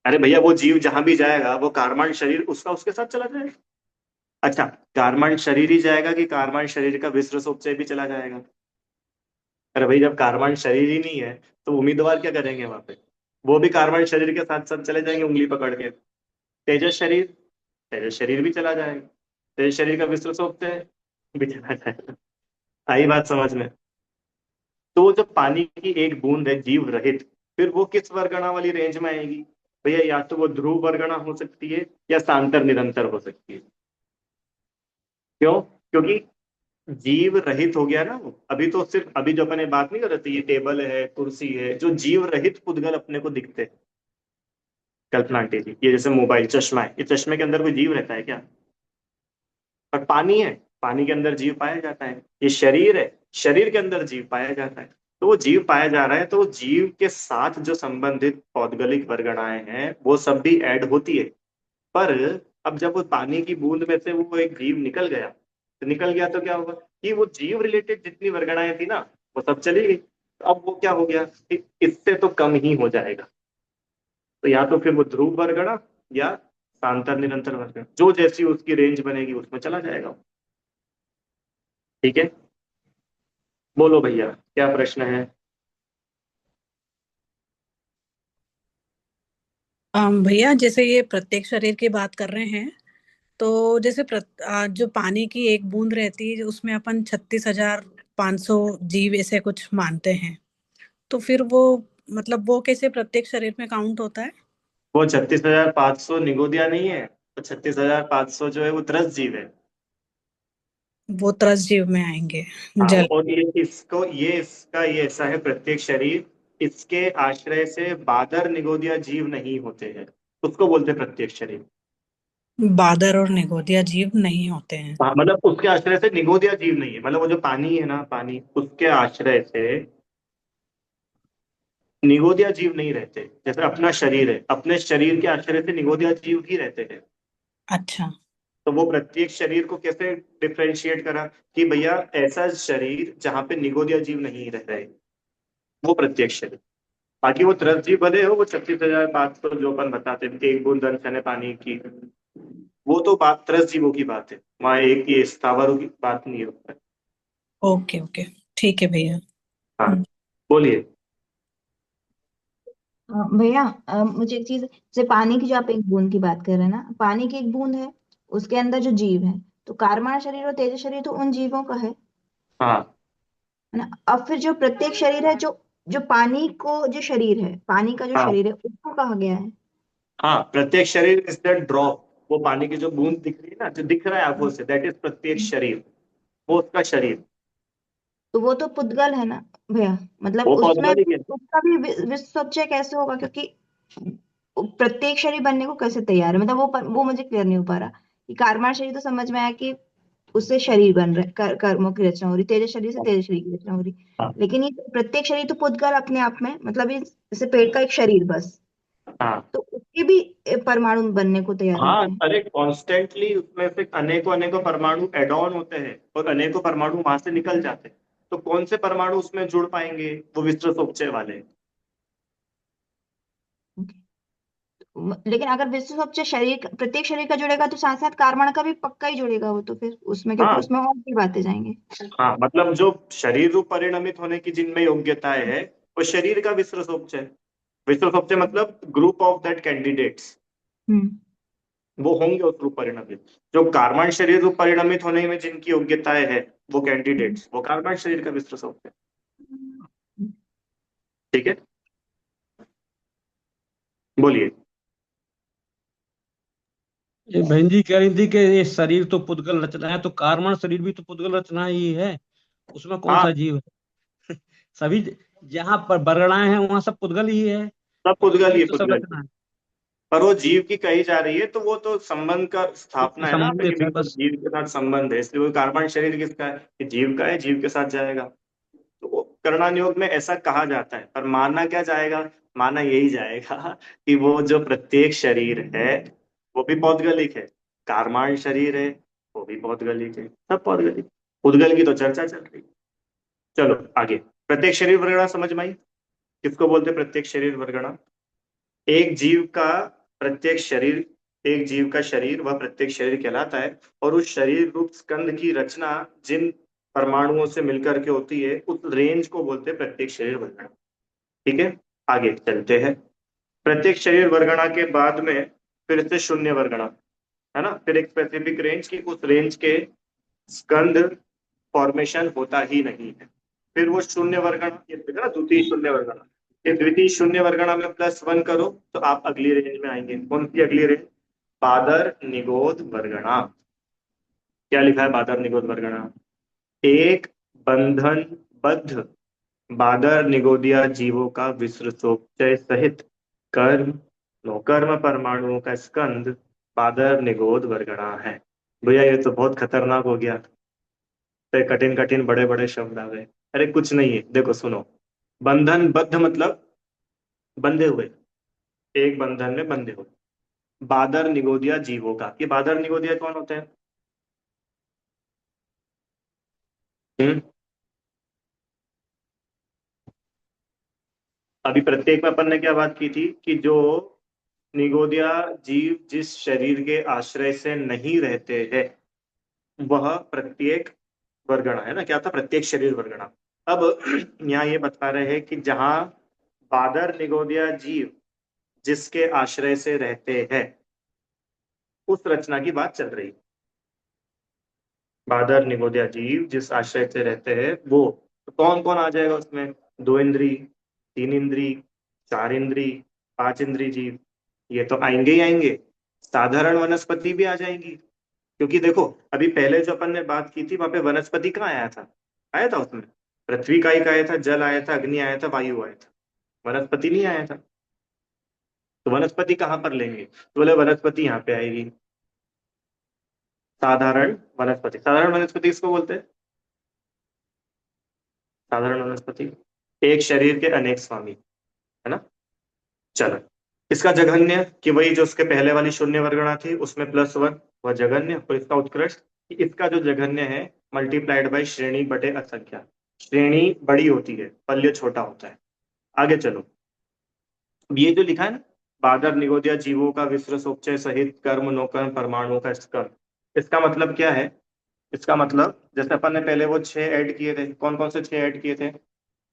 अरे भैया वो जीव जहां भी जाएगा वो कारमान शरीर उसका उसके साथ चला जाएगा। अच्छा, कारमान शरीर ही जाएगा कि कारमान शरीर का विसर्ग उपचय भी चला जाएगा? अरे भाई जब कारमान शरीर ही नहीं है तो उम्मीदवार क्या करेंगे वहां पे? वो भी कारमान शरीर के साथ साथ चले जाएंगे उंगली पकड़ के। तेजस शरीर, तेजस शरीर भी चला जाएगा, तेजस शरीर का विसर्ग उपचय भी चला जाएगा। आई बात समझ में? तो वो जो पानी की एक बूंद है जीव रहित, फिर वो किस वर्गना वाली रेंज में आएगी? भैया या तो वो ध्रुव वर्गना हो सकती है या सांतर निरंतर हो सकती है। क्यों? क्योंकि जीव रहित हो गया ना वो, अभी तो सिर्फ अभी जो अपने बात नहीं कर रहे थे, ये टेबल है कुर्सी है, जो जीव रहित पुद्गल अपने को दिखते हैं। कल्पना आंटी जी, ये जैसे मोबाइल, चश्मा है, ये चश्मे के अंदर कोई जीव रहता है क्या? पर पानी है, पानी के अंदर जीव पाया जाता है। ये शरीर है, शरीर के अंदर जीव पाया जाता है। तो वो जीव पाया जा रहा है, तो वो जीव के साथ जो संबंधित पौद्गलिक वर्गणाएं हैं वो सब भी ऐड होती है। पर अब जब वो पानी की बूंद में से वो एक जीव निकल गया, तो निकल गया तो क्या होगा कि वो जीव रिलेटेड जितनी वर्गणाएं थी ना वो सब चली गई, तो अब वो क्या हो गया कि इससे तो कम ही हो जाएगा। तो या तो फिर वो ध्रुव वर्गणा या सांतर निरंतर वर्गणा, जो जैसी उसकी रेंज बनेगी उसमें चला जाएगा। ठीक है, बोलो भैया क्या प्रश्न है? भैया जैसे ये प्रत्येक शरीर की बात कर रहे हैं, तो जैसे जो पानी की एक बूंद रहती है उसमें अपन 36,500 जीव ऐसे कुछ मानते हैं, तो फिर वो मतलब वो कैसे प्रत्येक शरीर में काउंट होता है? वो 36,500 निगोदिया नहीं है, तो 36,500 जो है वो त्रस जीव है। वो त्रस जीव में आएंगे। हाँ, जल। और ये इसको ये इसका ये ऐसा है, प्रत्येक शरीर इसके आश्रय से बादर निगोदिया जीव नहीं होते हैं, उसको बोलते हैं प्रत्येक शरीर। बादर और निगोदिया जीव नहीं होते हैं। हाँ, मतलब उसके आश्रय से निगोदिया जीव नहीं है, मतलब वो जो पानी है ना, पानी उसके आश्रय से निगोदिया जीव नहीं रहते। जैसे अपना शरीर है, अपने शरीर के आश्रय से निगोदिया जीव ही रहते हैं। अच्छा। तो वो प्रत्येक शरीर को कैसे डिफ्रेंशिएट करा कि भैया ऐसा शरीर जहाँ पे निगोदिया जीव नहीं रह रहे, वो प्रत्येक शरीर। बाकी वो त्रस जीव भले हो, वो 36,500 जो अपन बताते थे, एक बूंद दर्शन है पानी की, वो तो बात त्रस जीवों की बात है, वहां एक ये स्थावरों की बात नहीं होता है। ओके ओके, ठीक है भैया। हाँ, बोलिए। भैया, मुझे एक चीज, जैसे पानी की जो आप एक बूंद की बात कर रहे हैं ना, पानी की एक बूंद है, उसके अंदर जो जीव है, तो कार्बन शरीर और तेज शरीर तो उन जीवों का हाँ है ना। अब फिर जो प्रत्येक शरीर है, जो जो पानी को जो शरीर है, पानी का जो हाँ शरीर है, उसको कहा गया है। हाँ, प्रत्येक शरीर इज दैट ड्रॉप, वो पानी की जो बूंद दिख रही है ना, जो दिख रहा है आंखों से, दैट इज प्रत्येक शरीर, वो उसका शरीर। तो वो तो पुद्गल है ना भैया, मतलब वो उसमें पौधगलिक भी है। उसका भी विश्वसज्जय कैसे होगा, क्योंकि प्रत्येक शरीर बनने को कैसे तैयार है, मतलब वो मुझे क्लियर नहीं हो पा रहा कि कार्बन शरीर तो समझ में आया कि उससे शरीर बन रहा है, कर्मों की रचना हो रही, तेज शरीर से तेज शरीर की रचना हो रही, हाँ लेकिन ये प्रत्येक शरीर तो पुद्गल अपने आप में, मतलब ये जैसे पेड़ का एक शरीर बस, हाँ तो उसके भी परमाणु बनने को तैयार हाँ, होते हैं। अरे कॉन्स्टेंटली उसमें से अनेकों अनेकों परमाणु एड ऑन होते हैं और अनेकों परमाणु वहां से निकल जाते हैं। तो कौन से परमाणु उसमें जुड़ पाएंगे? वो विश्वसोपचय वाले। लेकिन अगर विश्व सबसे शरीर, प्रत्येक शरीर का जुड़ेगा तो साथ साथ कार्बन का भी पक्का ही जुड़ेगा वो, तो फिर उसमें, क्योंकि हाँ उसमें और भी बातें जाएंगे। हाँ, मतलब जो शरीर रूप परिणमित होने की जिनमें योग्यताएं है, वो शरीर का विश्वसोपचय। विश्वसोपचय मतलब ग्रुप ऑफ दैट कैंडिडेट्स, हम्म। वो होंगे उस रूप परिणमित। जो कार्बन शरीर रूप परिणमित होने में जिनकी योग्यताएं है, वो कैंडिडेट्स, वो कार्बन शरीर का विश्वसोपचय। ठीक है, बोलिए। ये बहन जी कह रही थी कि ये शरीर तो पुद्गल रचना है, तो कार्बन शरीर भी तो पुद्गल रचना ही है, उसमें कौन हाँ, सा जीव है? सभी जहाँ पर वर्गणाएं हैं वहां सब पुद्गल ही है, सब उसमें पुद्गल भी ही तो सब पुद्गल ही। रचना है, पर वो जीव की कही जा रही है, तो वो तो संबंध का उससे स्थापना है ना पे कि संबंधित है भाई वो बस। जीव के साथ संबंध है, इसलिए वो कार्बन शरीर किसका है? ये जीव का है, जीव के साथ जाएगा। तो वो करणान योग में ऐसा कहा जाता है, पर माना क्या जाएगा? माना यही जाएगा कि वो जो प्रत्येक शरीर है, वो भी पौद्गलिक है। कार्बन शरीर है, वो भी पौद्गलिक है, सब पौद्गलिक। उद्गल की तो चर्चा चल रही है। चलो आगे। प्रत्येक शरीर वर्गणा समझ में आई? किसको बोलते हैं प्रत्येक शरीर वर्गणा? एक जीव का प्रत्येक शरीर, एक जीव का शरीर वह प्रत्येक शरीर कहलाता है, और उस शरीर रूप स्कंद की रचना जिन परमाणुओं से मिलकर के होती है, उस रेंज को बोलते हैं प्रत्येक शरीर वर्गणा। ठीक है, आगे चलते हैं। प्रत्येक शरीर वर्गणा के बाद में फिर से शून्य वर्गणा, है ना, फिर एक स्पेसिफिक रेंज की, उस रेंज के स्कंद फॉर्मेशन होता ही नहीं है। फिर वो शून्य वर्गणा, ये देखा ना, द्वितीय शून्य वर्गणा। ये द्वितीय शून्य वर्गणा में +1 करो तो आप अगली रेंज में आएंगे। कौन सी अगली रेंज? बादर निगोद वर्गणा। क्या लिखा है बादर निगोद वर्गणा? एक बंधनबद्ध बादर निगोदिया जीवों का विश्वसोपचय सहित कर्म नौकर्म परमाणुओं का स्कंद बादर निगोद वर्गणा है। भैया ये तो बहुत खतरनाक हो गया, तो कठिन कठिन बड़े बड़े शब्द आ गए। अरे कुछ नहीं है, देखो सुनो। बंधनबद्ध मतलब बंधे हुए, एक बंधन में बंधे हुए। बादर निगोदिया जीवों का, ये बादर निगोदिया कौन होते हैं? हम्म अभी प्रत्येक में अपन ने क्या बात की थी कि जो निगोदिया जीव जिस शरीर के आश्रय से नहीं रहते हैं, वह प्रत्येक वर्गणा है ना। क्या था? प्रत्येक शरीर वर्गणा। अब यहाँ ये बता रहे हैं कि जहां बादर निगोदिया जीव जिसके आश्रय से रहते हैं, उस रचना की बात चल रही। बादर निगोदिया जीव जिस आश्रय से रहते हैं, वो तो कौन कौन आ जाएगा उसमें? दो इंद्री, तीन इंद्री, चार इंद्री, पांच इंद्री जीव, ये तो आएंगे ही आएंगे। साधारण वनस्पति भी आ जाएंगी, क्योंकि देखो अभी पहले जो अपन ने बात की थी, वहां पे वनस्पति कहाँ आया था? आया था उसमें पृथ्वी का एक आया था, जल आया था, अग्नि आया था, वायु आया था, वनस्पति नहीं आया था। तो वनस्पति कहाँ पर लेंगे? तो बोले वनस्पति यहाँ पे आएगी। साधारण वनस्पति, साधारण वनस्पति किसको बोलते हैं? साधारण वनस्पति, एक शरीर के अनेक स्वामी, है ना। चलो, इसका जघन्य कि वही जो उसके पहले वाली शून्य वर्गणा थी उसमें +1 वह जघन्य, और इसका उत्कृष्ट कि इसका जो जघन्य है मल्टीप्लाइड बाय श्रेणी बटे असंख्या। श्रेणी बड़ी होती है, पल्य छोटा होता है। आगे चलो, अब ये जो लिखा है ना, बादर निगोदिया जीवों का विस्तृत सोपचय सहित कर्म नौकर्म परमाणुओं का स्कंद, इसका मतलब क्या है? इसका मतलब जैसे अपन ने पहले वो 6 ऐड किए थे, कौन कौन से 6 ऐड किए थे?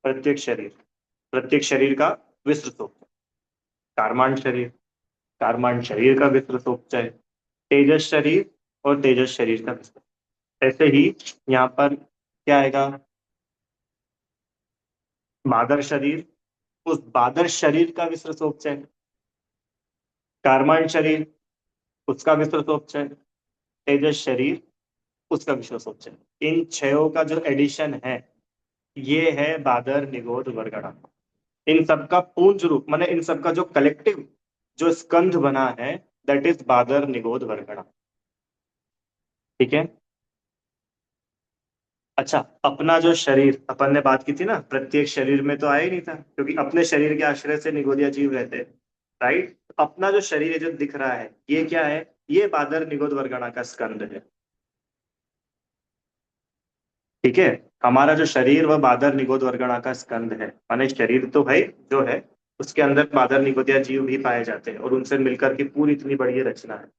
प्रत्येक शरीर का विस्तृत सोपचय, कार्मांड शरीर, कार्मांड शरीर का विस्तृत सोपचय, तेजस शरीर और तेजस शरीर का विस्तृत। ऐसे ही यहाँ पर क्या आएगा? बादर शरीर, उस बादर शरीर का विस्तृत सोपचय, कार्मांड शरीर उसका विस्तृत सोपचय, तेजस शरीर उसका विश्व सोचें। इन छयों का जो एडिशन है ये है बादर निगोद वर्गणा। इन सबका पूंज रूप माने इन सबका जो कलेक्टिव जो स्कंध बना है दैट इज बादर निगोद वर्गणा। ठीक है। अच्छा, अपना जो शरीर अपन ने बात की थी ना, प्रत्येक शरीर में तो आया ही नहीं था क्योंकि अपने शरीर के आश्रय से निगोदिया जीव रहते हैं, राइट। अपना जो शरीर है जो दिख रहा है ये क्या है? ये बादर निगोद वर्गणा का स्कंध है। ठीक है। हमारा जो शरीर वह बादर निगोद वर्गणा का स्कंद है, माने शरीर तो है जो है उसके अंदर बादर निगोदिया जीव भी पाए जाते हैं और उनसे मिलकर के पूरी इतनी बड़ी ये रचना है।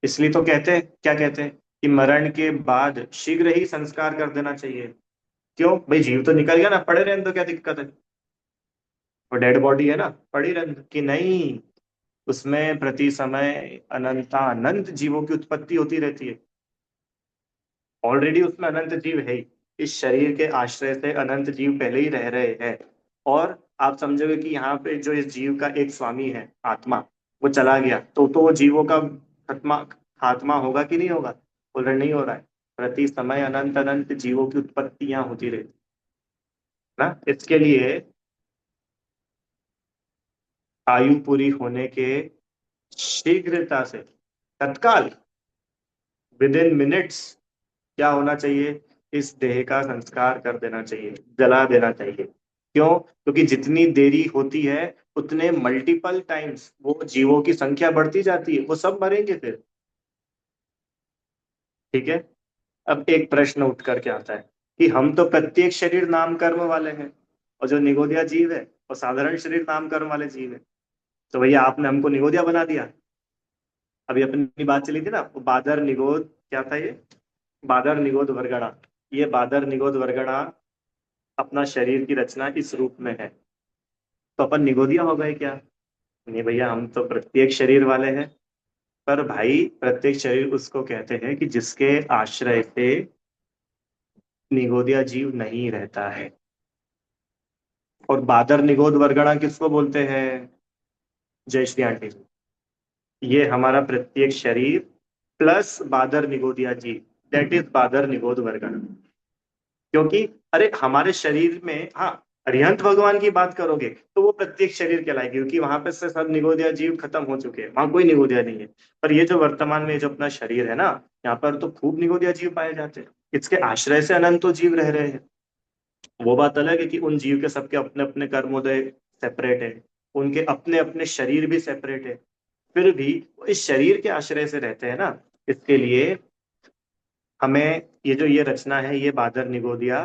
इसलिए तो कहते हैं, क्या कहते हैं कि मरण के बाद शीघ्र ही संस्कार कर देना चाहिए। क्यों भाई? जीव तो निकल गया ना, पड़े रहने तो क्या दिक्कत है? वो डेड बॉडी है ना, पड़ी रहने दो। कि नहीं, उसमें प्रति समय अनंत जीवों की उत्पत्ति होती रहती है। ऑलरेडी उसमें अनंत जीव है ही, इस शरीर के आश्रय से अनंत जीव पहले ही रह रहे हैं। और आप समझोगे कि यहाँ पे जो इस जीव का एक स्वामी है आत्मा, वो चला गया तो वो जीवों का खात्मा खात्मा होगा कि नहीं होगा? ऑलरेडी नहीं हो रहा है। प्रति समय अनंत अनंत जीवों की उत्पत्ति यहाँ होती रहती है ना। इसके लिए आयु पूरी होने के शीघ्रता से, तत्काल, विद इन मिनट्स क्या होना चाहिए? इस देह का संस्कार कर देना चाहिए, जला देना चाहिए। क्यों? क्योंकि जितनी देरी होती है उतने मल्टीपल टाइम्स वो जीवों की संख्या बढ़ती जाती है, वो सब मरेंगे फिर। ठीक है। अब एक प्रश्न उठ करके आता है कि हम तो प्रत्येक शरीर नाम कर्म वाले हैं और जो निगोदिया जीव है वो साधारण शरीर नाम कर्म वाले जीव है, तो भैया आपने हमको निगोदिया बना दिया। अभी अपनी बात चली थी ना, वो बादर निगोद क्या था ये? बादर निगोद वर्गणा। ये बादर निगोद वर्गणा अपना शरीर की रचना इस रूप में है, तो अपन निगोदिया हो गए क्या? नहीं भैया, हम तो प्रत्येक शरीर वाले हैं। पर भाई प्रत्येक शरीर उसको कहते हैं कि जिसके आश्रय से निगोदिया जीव नहीं रहता है। और बादर निगोद वर्गणा किसको बोलते हैं? जय श्री आंटी जी। ये हमारा प्रत्येक शरीर प्लस बादर निगोदिया जीव, दैट इज बादर निगोद वर्गणा। क्योंकि अरे हमारे शरीर में, हाँ, अरिहंत भगवान की बात करोगे तो वो प्रत्येक शरीर कहलाएगी क्योंकि वहां पे से सब निगोदिया जीव खत्म हो चुके हैं, वहां कोई निगोदिया नहीं है। पर ये जो वर्तमान में जो अपना शरीर है ना, यहाँ पर तो खूब निगोदिया जीव पाए जाते हैं। इसके आश्रय से अनंत तो जीव रह रहे हैं। वो बात अलग है कि उन जीव के सबके अपने अपने कर्मोदय सेपरेट है, उनके अपने अपने शरीर भी सेपरेट है, फिर भी वो इस शरीर के आश्रय से रहते हैं ना। इसके लिए हमें ये जो ये रचना है ये बादर निगोदिया,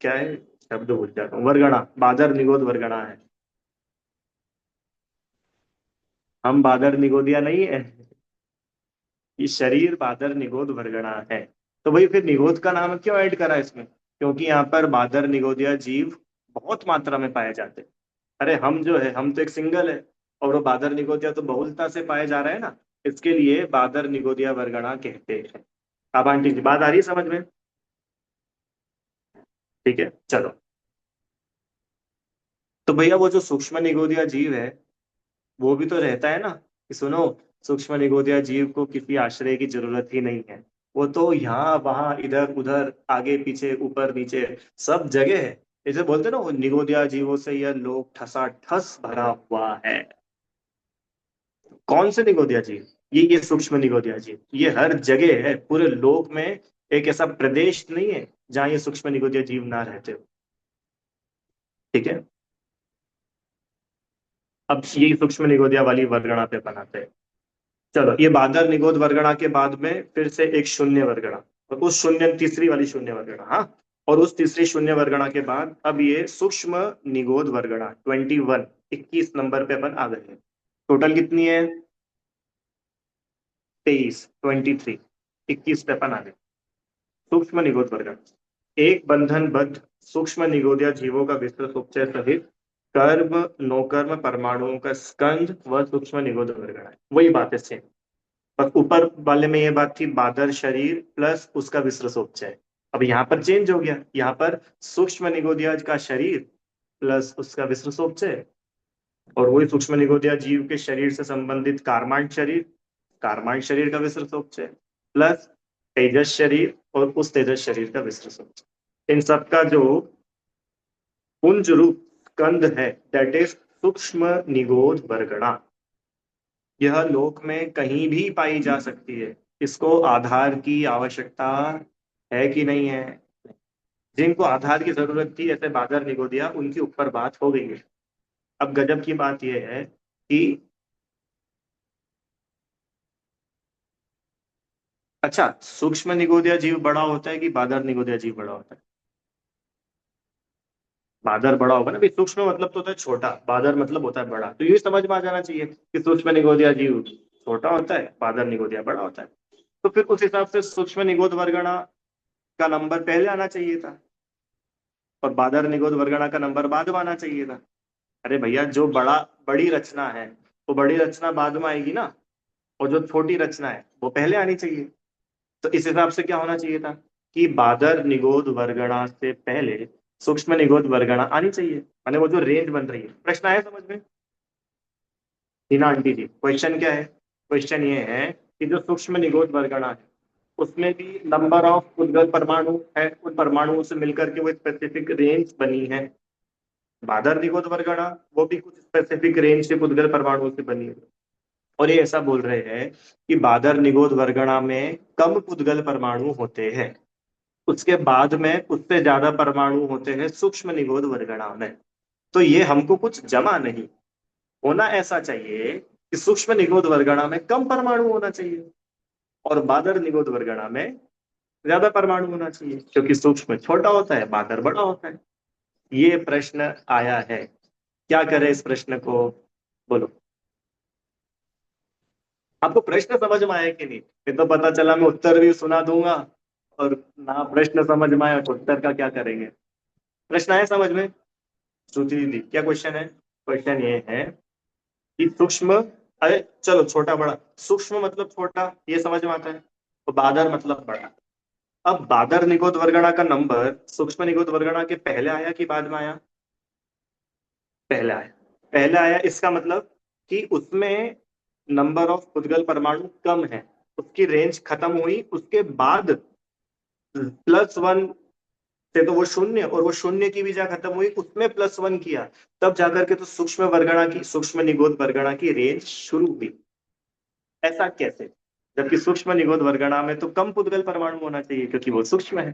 क्या है शब्द भूल जाता हूँ, वर्गणा, बादर निगोद वर्गणा है। हम बादर निगोदिया नहीं है, ये शरीर बादर निगोद वर्गणा है। तो भाई फिर निगोद का नाम क्यों ऐड करा इसमें? क्योंकि यहाँ पर बादर निगोदिया जीव बहुत मात्रा में पाए जाते हैं। अरे हम जो है हम तो एक सिंगल है, और वो बादर निगोदिया तो बहुलता से पाए जा रहे हैं ना, इसके लिए बादर निगोदिया वर्गणा कहते हैं। अब आंटी जी बात आ रही है समझ में? ठीक है, चलो। तो भैया वो जो सूक्ष्म निगोदिया जीव है वो भी तो रहता है ना, कि सुनो, सूक्ष्म निगोदिया जीव को किसी आश्रय की जरूरत ही नहीं है। वो तो यहाँ वहां इधर उधर आगे पीछे ऊपर नीचे सब जगह है। जैसे बोलते हैं ना, वो निगोदिया जीवों से यह लोक ठसा ठस भरा हुआ है। कौन से निगोदिया जीव? ये सूक्ष्म निगोदिया जीव, ये हर जगह है पूरे लोक में। एक ऐसा प्रदेश नहीं है जहाँ ये सूक्ष्म निगोदिया जीव ना रहते हो। ठीक है। अब यही सूक्ष्म निगोदिया वाली वर्गणा पे बनाते हैं। चलो, ये बादर निगोद वर्गणा के बाद में फिर से एक शून्य वर्गणा, और उस शून्य तीसरी वाली शून्य वर्गणा, हाँ, और उस तीसरी शून्य वर्गणा के बाद अब ये सूक्ष्म निगोद वर्गणा 21 नंबर पे अपन आ गए हैं। टोटल कितनी है? 23 21 पे अपन आ गए। सूक्ष्म निगोद वर्गणा, एक बंधनबद्ध सूक्ष्म निगोदिया जीवों का विस्तृत उपचय सहित कर्म नौकर्म परमाणुओं का स्कंध व सूक्ष्म निगोद वर्गणा है। वही बात है सेम, बस ऊपर वाले में ये बात थी बादर शरीर प्लस उसका विसर्जोपचय। अब यहाँ पर चेंज हो गया, यहाँ पर सूक्ष्म निगोदिया का शरीर प्लस उसका विसर्जोपचय, और वही सूक्ष्म निगोदिया जीव के शरीर से संबंधित कारमांड शरीर का विसर्जोपचय प्लस तेजस शरीर और उस तेजस शरीर का विसर्जोपचय। इन सबका जो पुंज रूप स्कंद है, दैट इज सूक्ष्म निगोद वर्गणा। यह लोक में कहीं भी पाई जा सकती है। इसको आधार की आवश्यकता है कि नहीं है? जिनको आधार की जरूरत थी ऐसे बादर निगोदिया, उनकी ऊपर बात हो गई है। अब गजब की बात यह है कि अच्छा, सूक्ष्म निगोदिया जीव बड़ा होता है कि बादर निगोदिया जीव बड़ा होता है? बादर बड़ा होगा ना भाई, सूक्ष्म मतलब तो होता है छोटा, बादर मतलब होता है बड़ा, तो ये समझ में आ जाना चाहिए कि सूक्ष्म निगोदिया जीव छोटा होता है, बादर निगोदिया बड़ा होता है। तो फिर उस हिसाब से सूक्ष्म निगोद वर्गणा का नंबर पहले आना चाहिए था और बादर निगोद वर्गणा का नंबर बाद में आना चाहिए था। अरे भैया, जो बड़ी रचना है वो बड़ी रचना बाद में आएगी ना, और जो छोटी रचना है वो पहले आनी चाहिए। तो इस हिसाब से क्या होना चाहिए था कि बादर निगोद वर्गणा से पहले सूक्ष्म निगोद वर्गणा आनी चाहिए, माने वो जो रेंज बन रही है। प्रश्न आया समझ में? हीना आंटी जी, क्वेश्चन क्या है? क्वेश्चन ये है कि जो सूक्ष्म निगोद वर्गणा है उसमें भी नंबर ऑफ उद्गल परमाणु है, उन परमाणुओं से मिलकर के वो स्पेसिफिक रेंज बनी है। बादर निगोद वर्गणा वो भी कुछ स्पेसिफिक रेंज के उद्गल परमाणुओं से बनी है। और ये ऐसा बोल रहे हैं कि बादर निगोद वर्गणा में कम उद्गल परमाणु होते हैं, उसके बाद में उससे ज्यादा परमाणु होते हैं सूक्ष्म निगोद वर्गणा में। तो ये हमको कुछ जमा नहीं होना, ऐसा चाहिए कि सूक्ष्म निगोद वर्गणा में कम परमाणु होना चाहिए और बादर निगोद वर्गणा में ज्यादा परमाणु होना चाहिए, क्योंकि सूक्ष्म छोटा होता है, बादर बड़ा होता है। ये प्रश्न आया है, क्या करें इस प्रश्न को? बोलो, आपको प्रश्न समझ में आया कि नहीं? ये तो पता चला मैं उत्तर भी सुना दूंगा, और ना प्रश्न समझ में आया तो उत्तर का क्या करेंगे। प्रश्न आया समझ में? श्रुति दीदी, क्या क्वेश्चन है? क्वेश्चन ये है कि सूक्ष्म, अरे चलो छोटा बड़ा, सूक्ष्म मतलब छोटा, ये समझ में आता है, तो बादर मतलब बड़ा। अब बादर निगोद वर्गणा का नंबर सूक्ष्म निगोद वर्गणा के पहले आया कि बाद में आया? पहले आया। पहले आया, इसका मतलब कि उसमें नंबर ऑफ उद्गल परमाणु कम है, उसकी रेंज खत्म हुई, उसके बाद +1 से तो वो शून्य, और वो शून्य की भी जहाँ खत्म हुई उसमें +1 किया, तब जाकर के तो सूक्ष्म वर्गणा की, सूक्ष्म निगोद वर्गणा की रेंज शुरू हुई। ऐसा कैसे, जबकि सूक्ष्म निगोद वर्गणा में तो कम उद्गल परमाणु होना चाहिए क्योंकि वो सूक्ष्म है।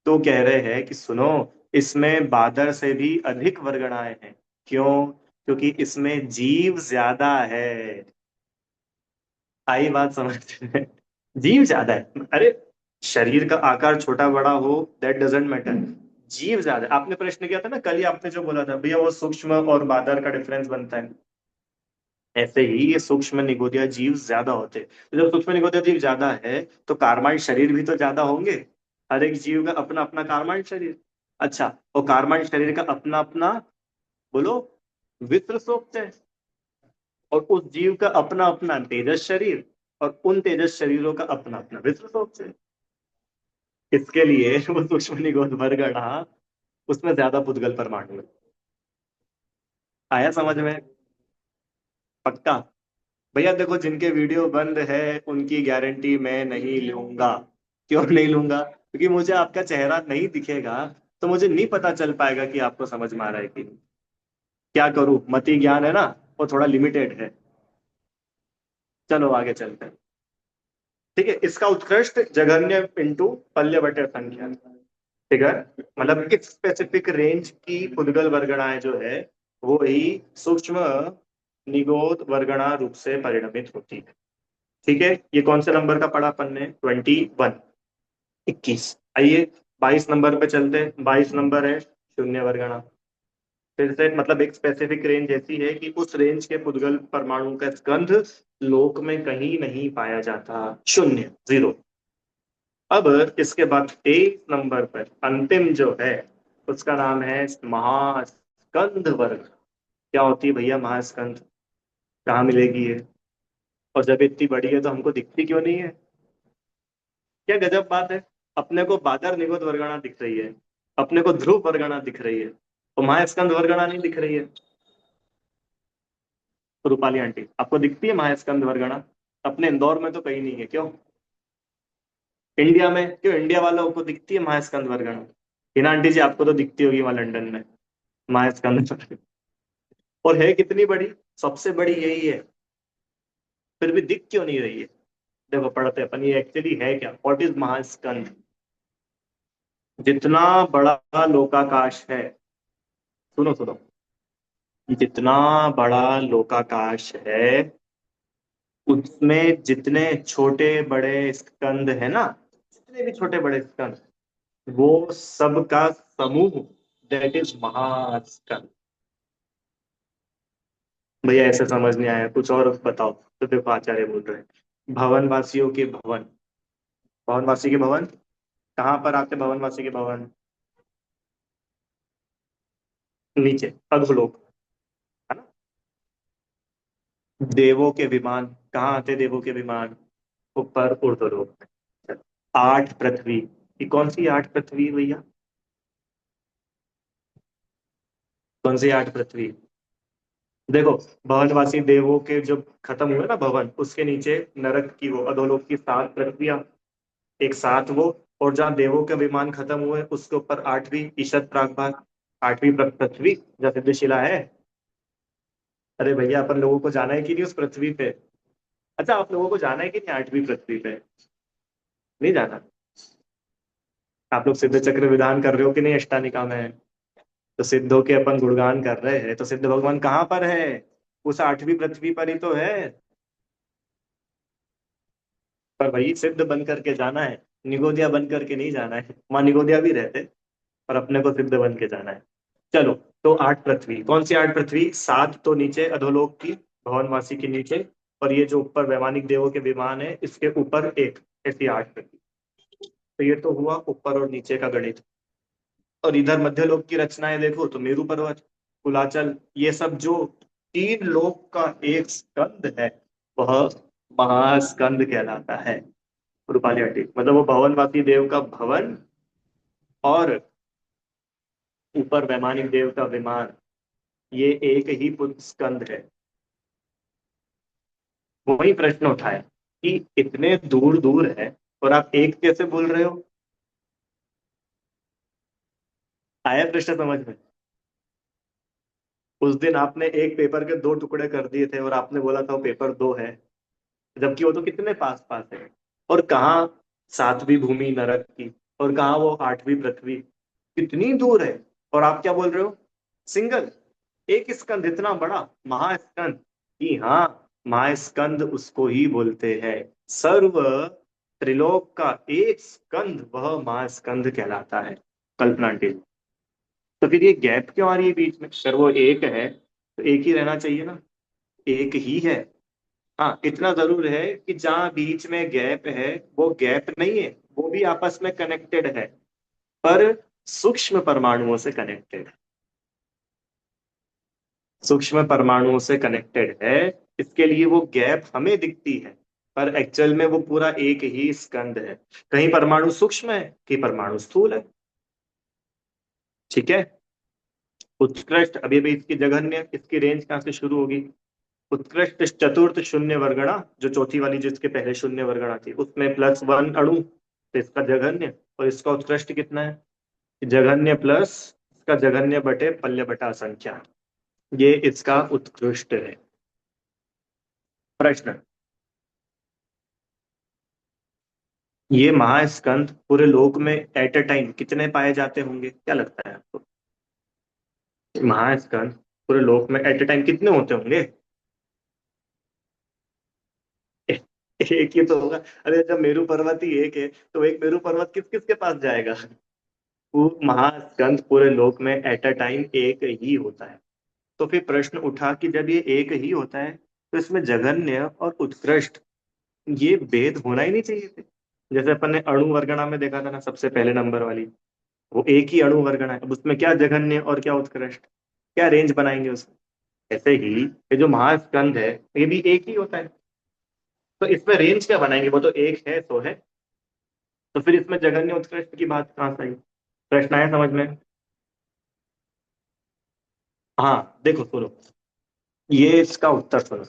तो कह रहे हैं कि सुनो, इसमें बादर से भी अधिक वर्गणाएं हैं। क्यों? क्योंकि इसमें जीव ज्यादा है। आई बात समझ में? जीव ज्यादा है। अरे, शरीर का आकार छोटा बड़ा हो दैट डजेंट मैटर, जीव ज्यादा है। आपने प्रश्न किया था ना कल ही, आपने जो बोला था भैया वो सूक्ष्म और बादर का डिफरेंस बनता है, ऐसे ही ये सूक्ष्म निगोदिया जीव ज्यादा होते हैं। तो जब सूक्ष्म निगोदिया जीव ज्यादा है तो कार्माइड शरीर भी तो ज्यादा होंगे। हर एक जीव का अपना अपना कार्माइड शरीर। अच्छा, और कार्माइड शरीर का अपना अपना, बोलो, वित्र सोच है, और उस जीव का अपना अपना तेजस शरीर, और उन तेजस शरीरों का अपना अपना वित्र सोच है। इसके लिए वो सूक्ष्म निगोद वर्गणा, उसमें ज्यादा पुद्गल परमाणु है। आया समझ में? पक्का? भैया देखो, जिनके वीडियो बंद है उनकी गारंटी मैं नहीं लूंगा। क्यों नहीं लूंगा? क्योंकि मुझे आपका चेहरा नहीं दिखेगा, तो मुझे नहीं पता चल पाएगा कि आपको समझ में आ रहा है कि नहीं। क्या करूं, मति ज्ञान है ना, वो थोड़ा लिमिटेड है। चलो आगे चलते हैं। ठीक है, इसका उत्कृष्ट जघन्य इंटू पल्य बटे संख्या, ठीक है, मतलब इस स्पेसिफिक रेंज की पुद्गल वर्गणाएं जो है वो ही सूक्ष्म निगोद वर्गणा रूप से परिणमित होती है। ठीक है, ये कौन से नंबर का पढ़ा अपन ने? 21, 21। आइए 22 नंबर पे चलते हैं। 22 नंबर है शून्य वर्गणा। फिर से मतलब एक स्पेसिफिक रेंज ऐसी है कि उस रेंज के पुद्गल परमाणु का स्कंध लोक में कहीं नहीं पाया जाता, शून्य, 0। अब इसके बाद 23 नंबर पर अंतिम जो है उसका नाम है महास्कंद वर्ग। क्या होती है भैया महास्कंद? कहाँ मिलेगी ये? और जब इतनी बड़ी है तो हमको दिखती क्यों नहीं है? क्या गजब बात है। अपने को बादर निगोद वर्गणा दिख रही है, अपने को ध्रुव वर्गणा दिख रही है, तो महास्कंद वर्गणा नहीं दिख रही है। तो रूपाली आंटी, आपको दिखती है महास्कंद वर्गणा? अपने इंदौर में तो कहीं नहीं है, क्यों? इंडिया में क्यों? इंडिया वालों को दिखती है महास्कंद वर्गणा? हिना आंटी जी, आपको तो दिखती होगी वहां लंदन में महास्कंद वर्गणा। और है कितनी बड़ी? सबसे बड़ी यही है, फिर भी दिख क्यों नहीं रही है? देखो पढ़ते अपन, ये एक्चुअली है क्या? व्हाट इज महास्कंद? जितना बड़ा लोकाकाश है, सुनो सुनो, जितना बड़ा लोकाकाश है उसमें जितने छोटे बड़े स्कंद है ना, जितने भी छोटे बड़े स्कंद, वो सबका समूह, दैट इज महास्कंद। भैया ऐसे समझ नहीं आया, कुछ और बताओ। तो देखो आचार्य बोल रहे हैं भवनवासियों के भवन। भवनवासी के भवन कहाँ पर आते? भवनवासी के भवन नीचे अधोलोक, है ना? देवों के विमान कहाँ आते? देवों के विमान ऊपर ऊर्ध्वलोक। 8 पृथ्वी, ये कौन सी 8 पृथ्वी भैया? कौन सी 8 पृथ्वी? देखो, भवनवासी देवों के जब खत्म हुए ना भवन, उसके नीचे नरक की वो अधोलोक की 7 पृथ्वियां, एक साथ वो। और जहाँ देवों के विमान खत्म हुए उसके ऊपर 8वीं ईशत प्रागभाग, 8वीं पृथ्वी जहाँ सिद्धशिला है। अरे भैया, अपन लोगों को जाना है कि नहीं उस पृथ्वी पे? अच्छा, आप लोगों को जाना है कि नहीं 8वीं पृथ्वी पे? नहीं जाना? आप लोग सिद्ध चक्र विधान कर रहे हो कि नहीं अष्टानिका में? तो सिद्धों के अपन गुणगान कर रहे हैं, तो सिद्ध भगवान कहाँ पर है? उस 8वीं पृथ्वी पर ही तो है। पर वही सिद्ध बन करके जाना है, निगोदिया बन करके नहीं जाना है। माँ निगोदिया भी रहते, पर अपने को सिद्ध बन के जाना है। चलो, तो 8 पृथ्वी, कौन सी 8 पृथ्वी? 7 तो नीचे अधोलोक की, भवनवासी के नीचे, और ये जो ऊपर वैमानिक देवों के विमान है इसके ऊपर एक, ऐसी 8 पृथ्वी। तो ये तो हुआ ऊपर और नीचे का गणित। और इधर मध्यलोक की रचनाएं देखो तो मेरु पर्वत, कुलाचल, ये सब जो 3 लोक का एक स्कंद है, वह महास्कंद कहलाता है। रूपाली आंटी, मतलब वो भवनवासी देव का भवन और ऊपर वैमानिक देव का विमान, ये एक ही स्कंद है। वही प्रश्न उठाए कि इतने दूर दूर है और आप एक कैसे बोल रहे हो? आया प्रश्न समझ में? उस दिन आपने एक पेपर के 2 टुकड़े कर दिए थे और आपने बोला था वो पेपर 2 है, जबकि वो तो कितने पास पास है। और कहाँ 7वीं भूमि नरक की, और कहाँ वो 8वीं पृथ्वी, कितनी दूर है। और आप क्या बोल रहे हो? सिंगल, एक स्कंद इतना बड़ा महास्कंद। कि हाँ, महास्कंद उसको ही बोलते हैं। सर्व त्रिलोक का एक स्कंद वह महास्कंद कहलाता है। कल्पना आंटी, तो फिर ये गैप क्यों आ रही है बीच में? अगर वो एक है तो एक ही रहना चाहिए ना, एक ही है। हाँ, इतना जरूर है कि जहाँ बीच में गैप है वो गैप नहीं है, वो भी आपस में कनेक्टेड है, पर सूक्ष्म परमाणुओं से कनेक्टेड, सूक्ष्म परमाणुओं से कनेक्टेड है। इसके लिए वो गैप हमें दिखती है, पर एक्चुअल में वो पूरा एक ही स्कंद है। कहीं परमाणु सूक्ष्म है, कहीं परमाणु स्थूल है। ठीक है। उत्कृष्ट, अभी अभी इसकी जघन्य, इसकी रेंज कहाँ से शुरू होगी? उत्कृष्ट चतुर्थ शून्य वर्गणा, जो चौथी वाली जिसके पहले शून्य वर्गणा थी, उसमें +1 अणु, तो इसका जघन्य। और इसका उत्कृष्ट कितना है? जघन्य प्लस इसका जघन्य बटे पल्य बटा संख्या, ये इसका उत्कृष्ट है। प्रश्न, ये महास्कंद पूरे लोक में एट अ टाइम कितने पाए जाते होंगे? क्या लगता है आपको? महास्कंद पूरे लोक में एट अ टाइम कितने होते होंगे? एक ही तो होगा। अरे जब मेरू पर्वत ही एक है तो एक मेरू पर्वत किस किस के पास जाएगा? वो महास्कंद पूरे लोक में एट अ टाइम एक ही होता है। तो फिर प्रश्न उठा कि जब ये एक ही होता है तो इसमें जघन्य और उत्कृष्ट ये भेद होना ही नहीं चाहिए थे। जैसे अपन ने अणु वर्गणा में देखा था ना, सबसे पहले नंबर वाली, वो एक ही अणु वर्गणा है, अब उसमें क्या जघन्य और क्या उत्कृष्ट, क्या रेंज बनाएंगे उसमें? ऐसे ही ये जो महास्कंद है ये भी एक ही होता है, तो इसमें रेंज क्या बनाएंगे? वो तो एक है सो है, तो फिर इसमें जघन्य उत्कृष्ट की बात कहाँ से आई? प्रश्न आया समझ में? हाँ देखो सुनो, ये इसका उत्तर सुनो।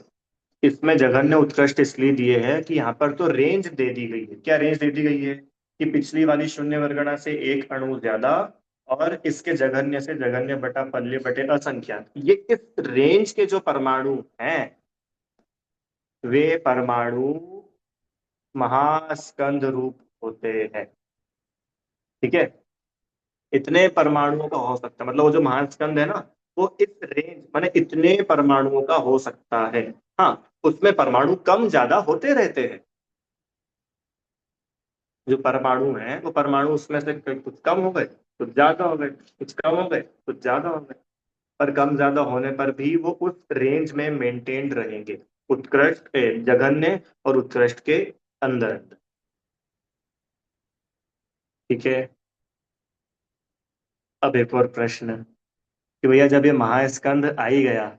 इसमें जघन्य उत्कृष्ट इसलिए दिए है कि यहाँ पर तो रेंज दे दी गई है। क्या रेंज दे दी गई है? कि पिछली वाली शून्य वर्गणा से एक अणु ज्यादा, और इसके जघन्य से जघन्य बटा पल्य बटे असंख्यात, ये इस रेंज के जो परमाणु हैं वे परमाणु महास्कंद रूप होते हैं। ठीक है, इतने परमाणुओं का हो सकता है, मतलब वो जो महास्कंद है ना, वो इस रेंज माने इतने परमाणुओं का हो सकता है। हाँ, उसमें परमाणु कम ज्यादा होते रहते हैं। जो परमाणु हैं वो परमाणु उसमें से कुछ कम हो गए, कुछ ज्यादा हो गए, कुछ कम हो गए, कुछ ज्यादा हो गए, पर कम ज्यादा होने पर भी वो उस रेंज में मेंटेन्ड रहेंगे, उत्कृष्ट जघन्य और उत्कृष्ट के अंदर अंदर। ठीक है, अब एक और प्रश्न कि भैया जब ये महास्कंद आ ही गया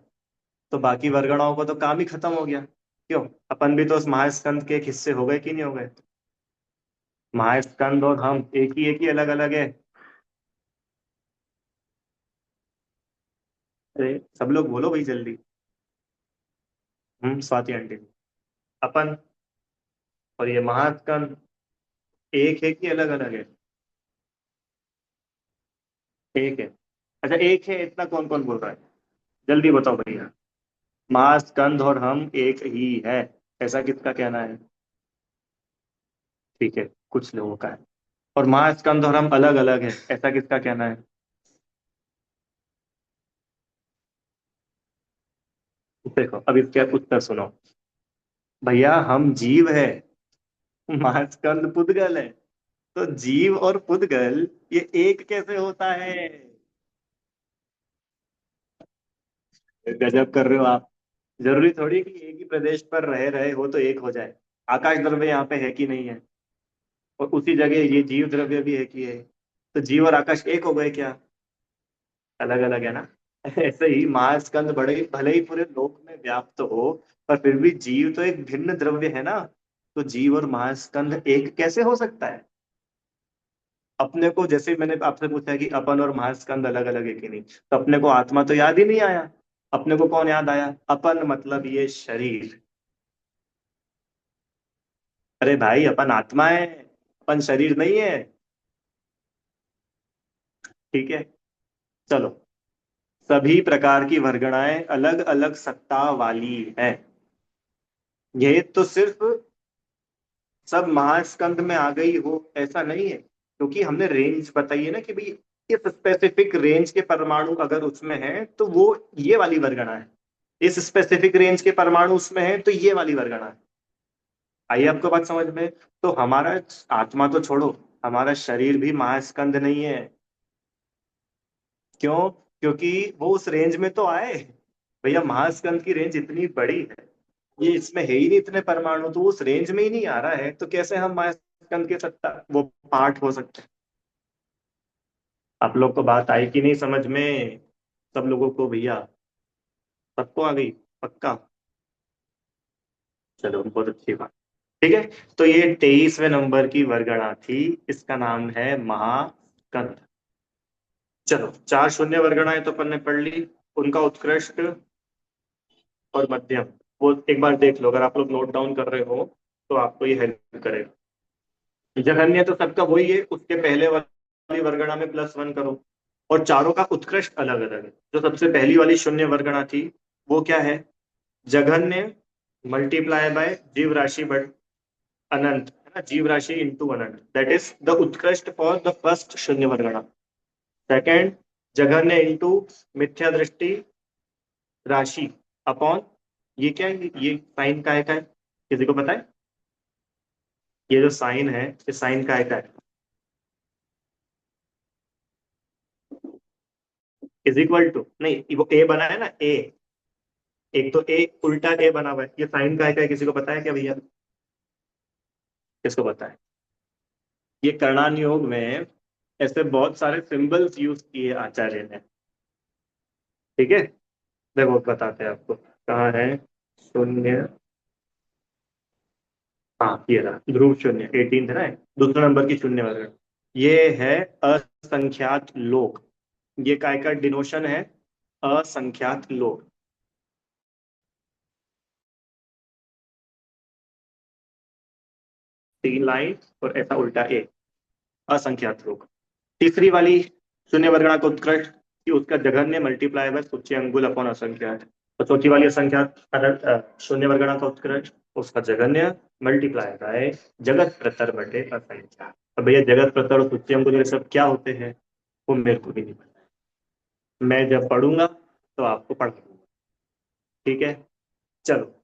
तो बाकी वर्गणाओं को तो काम ही खत्म हो गया। क्यों? अपन भी तो उस महास्कंद के एक हिस्से हो गए कि नहीं हो गए? महास्कंद और हम एक ही अलग अलग है। अरे सब लोग बोलो भाई जल्दी। स्वाति आंटी। अपन और ये महास्कंद एक है कि अलग अलग है? एक है। अच्छा एक है इतना कौन कौन बोल रहा है? जल्दी बताओ भैया। महास्कंद और हम एक ही है, ऐसा किसका कहना है? ठीक है, कुछ लोगों का है। और महास्कंद और हम अलग अलग है, ऐसा किसका कहना है? देखो अब इसका उत्तर सुनो। भैया हम जीव है, महास्कंद पुद्गल है, तो जीव और पुद्गल ये एक कैसे होता है? गजब कर रहे हो आप। जरूरी थोड़ी कि एक ही प्रदेश पर रहे रहे हो तो एक हो जाए। आकाश द्रव्य यहाँ पे है कि नहीं है? और उसी जगह ये जीव द्रव्य भी है कि है? तो जीव और आकाश एक हो गए क्या? अलग अलग है ना। ऐसे ही महास्कंद बड़े भले ही पूरे लोक में व्याप्त हो, पर फिर भी जीव तो एक भिन्न द्रव्य है ना। तो जीव और महास्कंद एक कैसे हो सकता है? अपने को जैसे मैंने आपसे पूछा कि अपन और महास्कंद अलग अलग है कि नहीं, तो अपने को आत्मा तो याद ही नहीं आया। अपने को कौन याद आया? अपन मतलब ये शरीर। अरे भाई अपन आत्मा है, अपन शरीर नहीं है। ठीक है, चलो। सभी प्रकार की वर्गणाएं अलग अलग सत्ता वाली है, ये तो सिर्फ सब महास्कंद में आ गई हो ऐसा नहीं है, क्योंकि हमने रेंज बताई है ना कि भाई इस स्पेसिफिक रेंज के परमाणु अगर उसमें है तो वो ये वाली वर्गणा है, इस स्पेसिफिक रेंज के परमाणु उसमें है तो ये वाली वर्गणा है। आइए आपको बात समझ में। तो हमारा आत्मा तो छोड़ो, हमारा शरीर भी महास्कंद नहीं है। क्यों? क्योंकि वो उस रेंज में तो आए। भैया महास्कंद की रेंज इतनी बड़ी है, ये इसमें है ही नहीं इतने परमाणु, तो उस रेंज में ही नहीं आ रहा है, तो कैसे हम महास्कंद के सत्ता वो पार्ट हो सकते हैं? आप लोग को बात आई कि नहीं समझ में? सब लोगों को भैया? सबको आ गई? पक्का? चलो बहुत अच्छी बात। ठीक है, तो ये 23वें नंबर की वर्गणा थी, इसका नाम है महास्कंद। चलो, चार शून्य वर्गणाएं तो अपन ने पढ़ ली, उनका उत्कृष्ट और मध्यम वो एक बार देख लो, अगर आप लोग नोट डाउन कर रहे हो तो आपको ये हेल्प करेगा। जघन्य तो सबका वही है, उसके पहले वाली वर्गणा में +1 करो। और चारों का उत्कृष्ट अलग अलग है। जो सबसे पहली वाली शून्य वर्गणा थी वो क्या है? जघन्य मल्टीप्लाई बाय जीव राशि बट अनंत, है ना, जीव राशि into Anant, that is the उत्कृष्ट फॉर द फर्स्ट शून्य वर्गणा। सेकेंड, जघन्य इंटू मिथ्या दृष्टि राशि अपॉन, ये क्या है? ये साइन का है किसी को पता है? ये जो साइन है, इस साइन का है इज इक्वल टू, नहीं वो ए बना है ना, ए, एक तो ए उल्टा ए बना हुआ है, ये साइन का है, किसी को पता है क्या भैया? किसको पता है? ये कर्णान योग में ऐसे बहुत सारे सिंबल्स यूज किए आचार्य ने। ठीक है, देखो बताते हैं आपको, कहाँ है? शून्य, हाँ ये रहा ध्रुव शून्य, 18 है ना, दूसरा नंबर की शून्य वर्ग। ये है असंख्यात लोक, ये काय का डिनोशन है, असंख्यात लोक। 3 लाइन और ऐसा उल्टा ए, असंख्यात लोक। तीसरी वाली शून्य वर्गणा का उत्कृष्ट कि उसका जघन्य मल्टीप्लाई बाय सूच्य अंगुल अपॉन असंख्यात। तो चौथी वाली असंख्यात शून्य वर्गणा का उत्कृष्ट, उसका जघन्य मल्टीप्लाई बाय जगत प्रतर बटे असंख्यात। अब भैया जगत प्रतर और सूच्य अंगुल ये सब क्या होते हैं, वो मेरे को भी नहीं पता, मैं जब पढ़ूंगा तो आपको पढ़ा दूंगा। ठीक है, चलो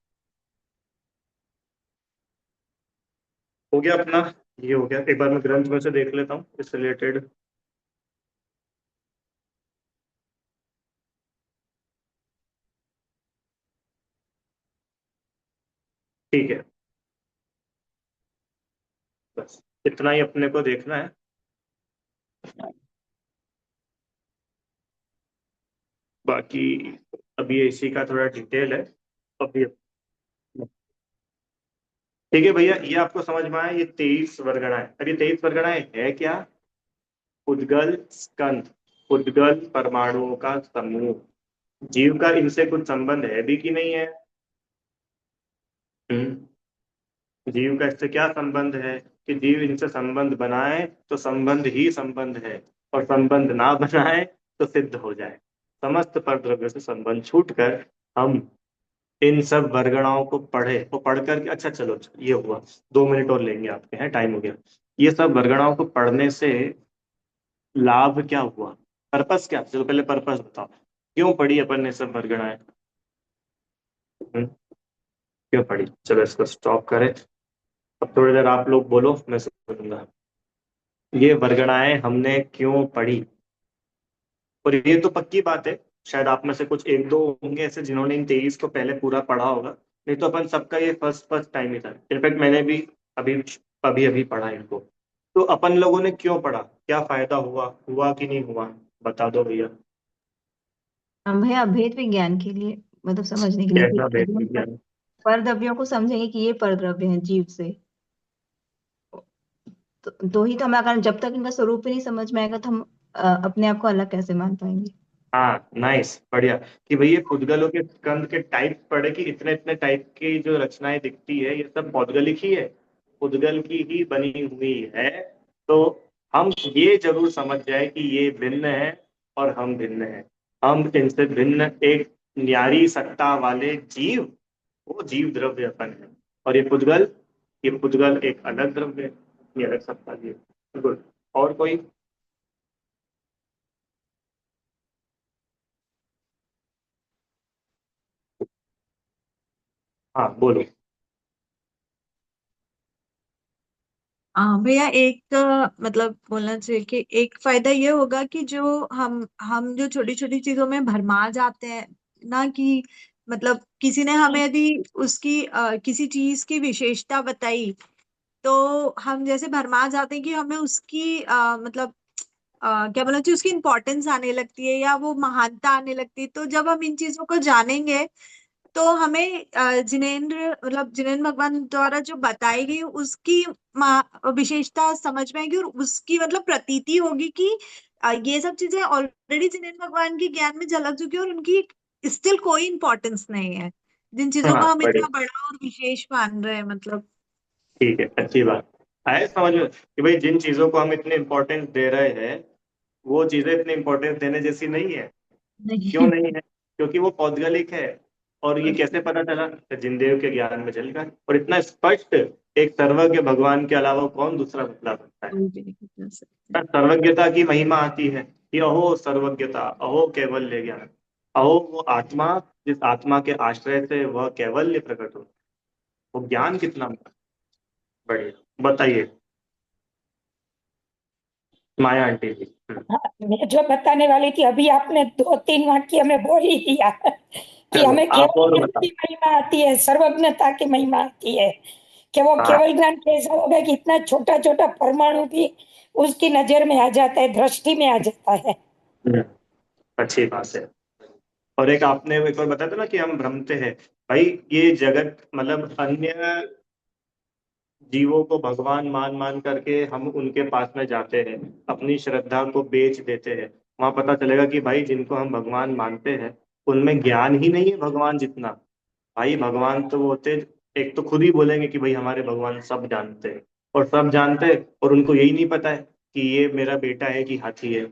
हो गया अपना, ये हो गया। एक बार मैं ग्रंथ में से देख लेता हूँ इससे रिलेटेड। ठीक है, बस इतना ही अपने को देखना है। बाकी अभी इसी का थोड़ा डिटेल है अभी। ठीक है भैया, ये आपको समझ में आया, ये 23 वर्गणाएं। अब ये 23 वर्गणाएं है क्या? उद्गल स्कंध, उद्गल परमाणुओं का समूह। जीव का इनसे कुछ संबंध है भी कि नहीं है? हम्म, जीव का इससे क्या संबंध है कि जीव इनसे संबंध बनाए तो संबंध ही संबंध है, और संबंध ना बनाए तो सिद्ध हो जाए। समस्त परद्रव्य से संबंध छूटकर हम इन सब वर्गणाओं को पढ़े, वो पढ़ करके, अच्छा चलो ये हुआ, 2 मिनट और लेंगे आपके, हैं टाइम हो गया। ये सब वर्गणाओं को पढ़ने से लाभ क्या हुआ, पर्पस क्या? चलो पहले पर्पस बताओ, क्यों पढ़ी अपन ने सब वर्गणाएं? क्यों पढ़ी? चलो इसको स्टॉप करें, अब थोड़ी देर आप लोग बोलो, मैं सुनूंगा। ये वर्गणाएं हमने क्यों पढ़ी? और ये तो पक्की बात है, शायद आप में से कुछ एक दो होंगे ऐसे जिन्होंने इन 23 को पहले पूरा पढ़ा होगा, नहीं तो अपन सबका ये फर्स्ट फर्स्ट टाइम ही था। इनफैक्ट मैंने भी अभी अभी अभी पढ़ा इनको। तो अपन लोगों ने क्यों पढ़ा, क्या फायदा हुआ, हुआ कि नहीं हुआ, बता दो भैया। हम भैया भेद विज्ञान के लिए, मतलब समझने के लिए कि कैसा भेद अगर हम विज्ञान? परद्रव्यों को समझेंगे कि ये परद्रव्य है जीव से, तो ही तो हमें, अगर जब तक इनका स्वरूप ही नहीं समझ में आएगा तो हम अपने आप को अलग कैसे मान पाएंगे। हाँ नाइस, बढ़िया। कि भैया पुद्गलों के स्कंद के टाइप पढ़े कि इतने इतने टाइप की जो रचनाएं दिखती है ये सब पौद्गलिक ही है, पुद्गल की ही बनी हुई है। तो हम ये जरूर समझ जाए कि ये भिन्न है और हम भिन्न हैं। हम इनसे भिन्न एक न्यारी सत्ता वाले जीव, वो जीव द्रव्य अपन है, और ये पुद्गल एक अलग द्रव्य है, ये अलग सत्ता जीव। गुड। और कोई? हाँ बोलो। हाँ भैया, एक मतलब बोलना चाहिए कि एक फायदा ये होगा कि जो हम जो छोटी छोटी चीजों में भरमा जाते हैं ना, कि मतलब किसी ने हमें यदि उसकी किसी चीज की विशेषता बताई, तो हम जैसे भरमा जाते हैं कि हमें उसकी मतलब क्या बोलना चाहिए, उसकी इम्पोर्टेंस आने लगती है या वो महानता आने लगती है। तो जब हम इन चीजों को जानेंगे तो हमें जिनेंद्र मतलब जिनेंद्र भगवान द्वारा जो बताई गई उसकी विशेषता समझ में आएगी, और उसकी मतलब प्रतीति होगी कि ये सब चीजें ऑलरेडी जिनेंद्र भगवान के ज्ञान में झलक चुकी है और उनकी स्टिल कोई इंपॉर्टेंस नहीं है, जिन चीजों को हाँ हम बढ़िया, इतना बड़ा और विशेष मान रहे हैं मतलब। ठीक है, अच्छी बात। आए समझ में कि भाई जिन चीजों को हम इतने इंपॉर्टेंस दे रहे हैं वो चीजें इतनी इंपॉर्टेंस देने जैसी नहीं है। क्यों नहीं। नहीं है? क्योंकि वो पौद्गलिक है। और ये कैसे पता चला? तो जिनदेव के ज्ञान में चल गया, और इतना स्पष्ट, एक सर्वज्ञ भगवान के अलावा कौन दूसरा बतला सकता है? कोई भी नहीं कर सकते। पर सर्वज्ञता की महिमा आती है कि अहो सर्वज्ञता, अहो कैवल्य ज्ञान, अहो वो आत्मा जिस आत्मा के आश्रय से वह कैवल्य प्रकट हो, वो ज्ञान कितना बढ़िया। बताइए माया आंटी जी। हाँ, मैं जो बताने वाली थी अभी आपने 2-3 वाक्य में बोल ही दिया कि चलो हमें आप केवल और ज्ञान बताओ। की महिमा आती है, सर्वज्ञता की महिमा आती है कि वो हाँ। केवल ज्ञान कैसा होगा कि इतना छोटा छोटा परमाणु भी उसकी नजर में आ जाता है, दृष्टि में आ जाता है। हम्म, अच्छी बात है। और एक आपने एक बार बताया था ना कि हम भ्रमते हैं। भाई ये जगत मतलब अन्य जीवों को भगवान मान मान करके हम उनके पास में जाते हैं, अपनी श्रद्धा को बेच देते हैं। वहां पता चलेगा कि भाई जिनको हम भगवान मानते हैं उनमें ज्ञान ही नहीं है भगवान जितना। भाई भगवान तो वो होते, एक तो खुद ही बोलेंगे कि भाई हमारे भगवान सब जानते हैं, और सब जानते हैं और उनको यही नहीं पता है कि ये मेरा बेटा है कि हाथी है।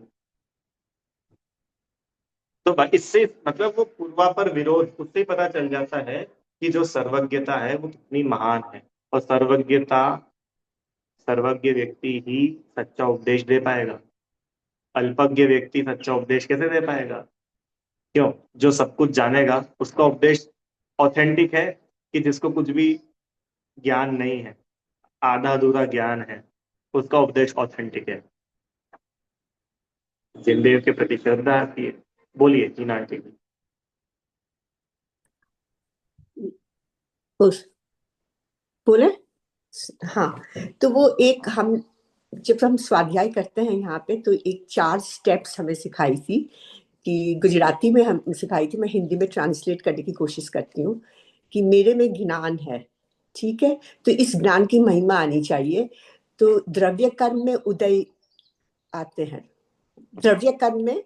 तो इससे मतलब वो पूर्वापर विरोध उससे ही पता चल जाता है कि जो सर्वज्ञता है वो कितनी महान है। और सर्वज्ञ व्यक्ति ही सच्चा उपदेश दे पाएगा। अल्पज्ञ व्यक्ति सच्चा उपदेश कैसे दे पाएगा? क्यों? जो सब कुछ जानेगा उसका उपदेश ऑथेंटिक है, कि जिसको कुछ भी ज्ञान नहीं है, आधा अधूरा ज्ञान है, उसका उपदेश ऑथेंटिक है। जिनदेव के प्रति श्रद्धा आती है। बोलिए टीना आंटी। उस बोले। हाँ, तो वो एक हम जब हम स्वाध्याय करते हैं यहाँ पे तो एक 4 स्टेप्स हमें सिखाई थी, कि गुजराती में हम सिखाई थी, मैं हिंदी में ट्रांसलेट करने की कोशिश करती हूँ। कि मेरे में ज्ञान है, ठीक है, तो इस ज्ञान की महिमा आनी चाहिए। तो द्रव्य कर्म में उदय आते हैं, द्रव्य कर्म में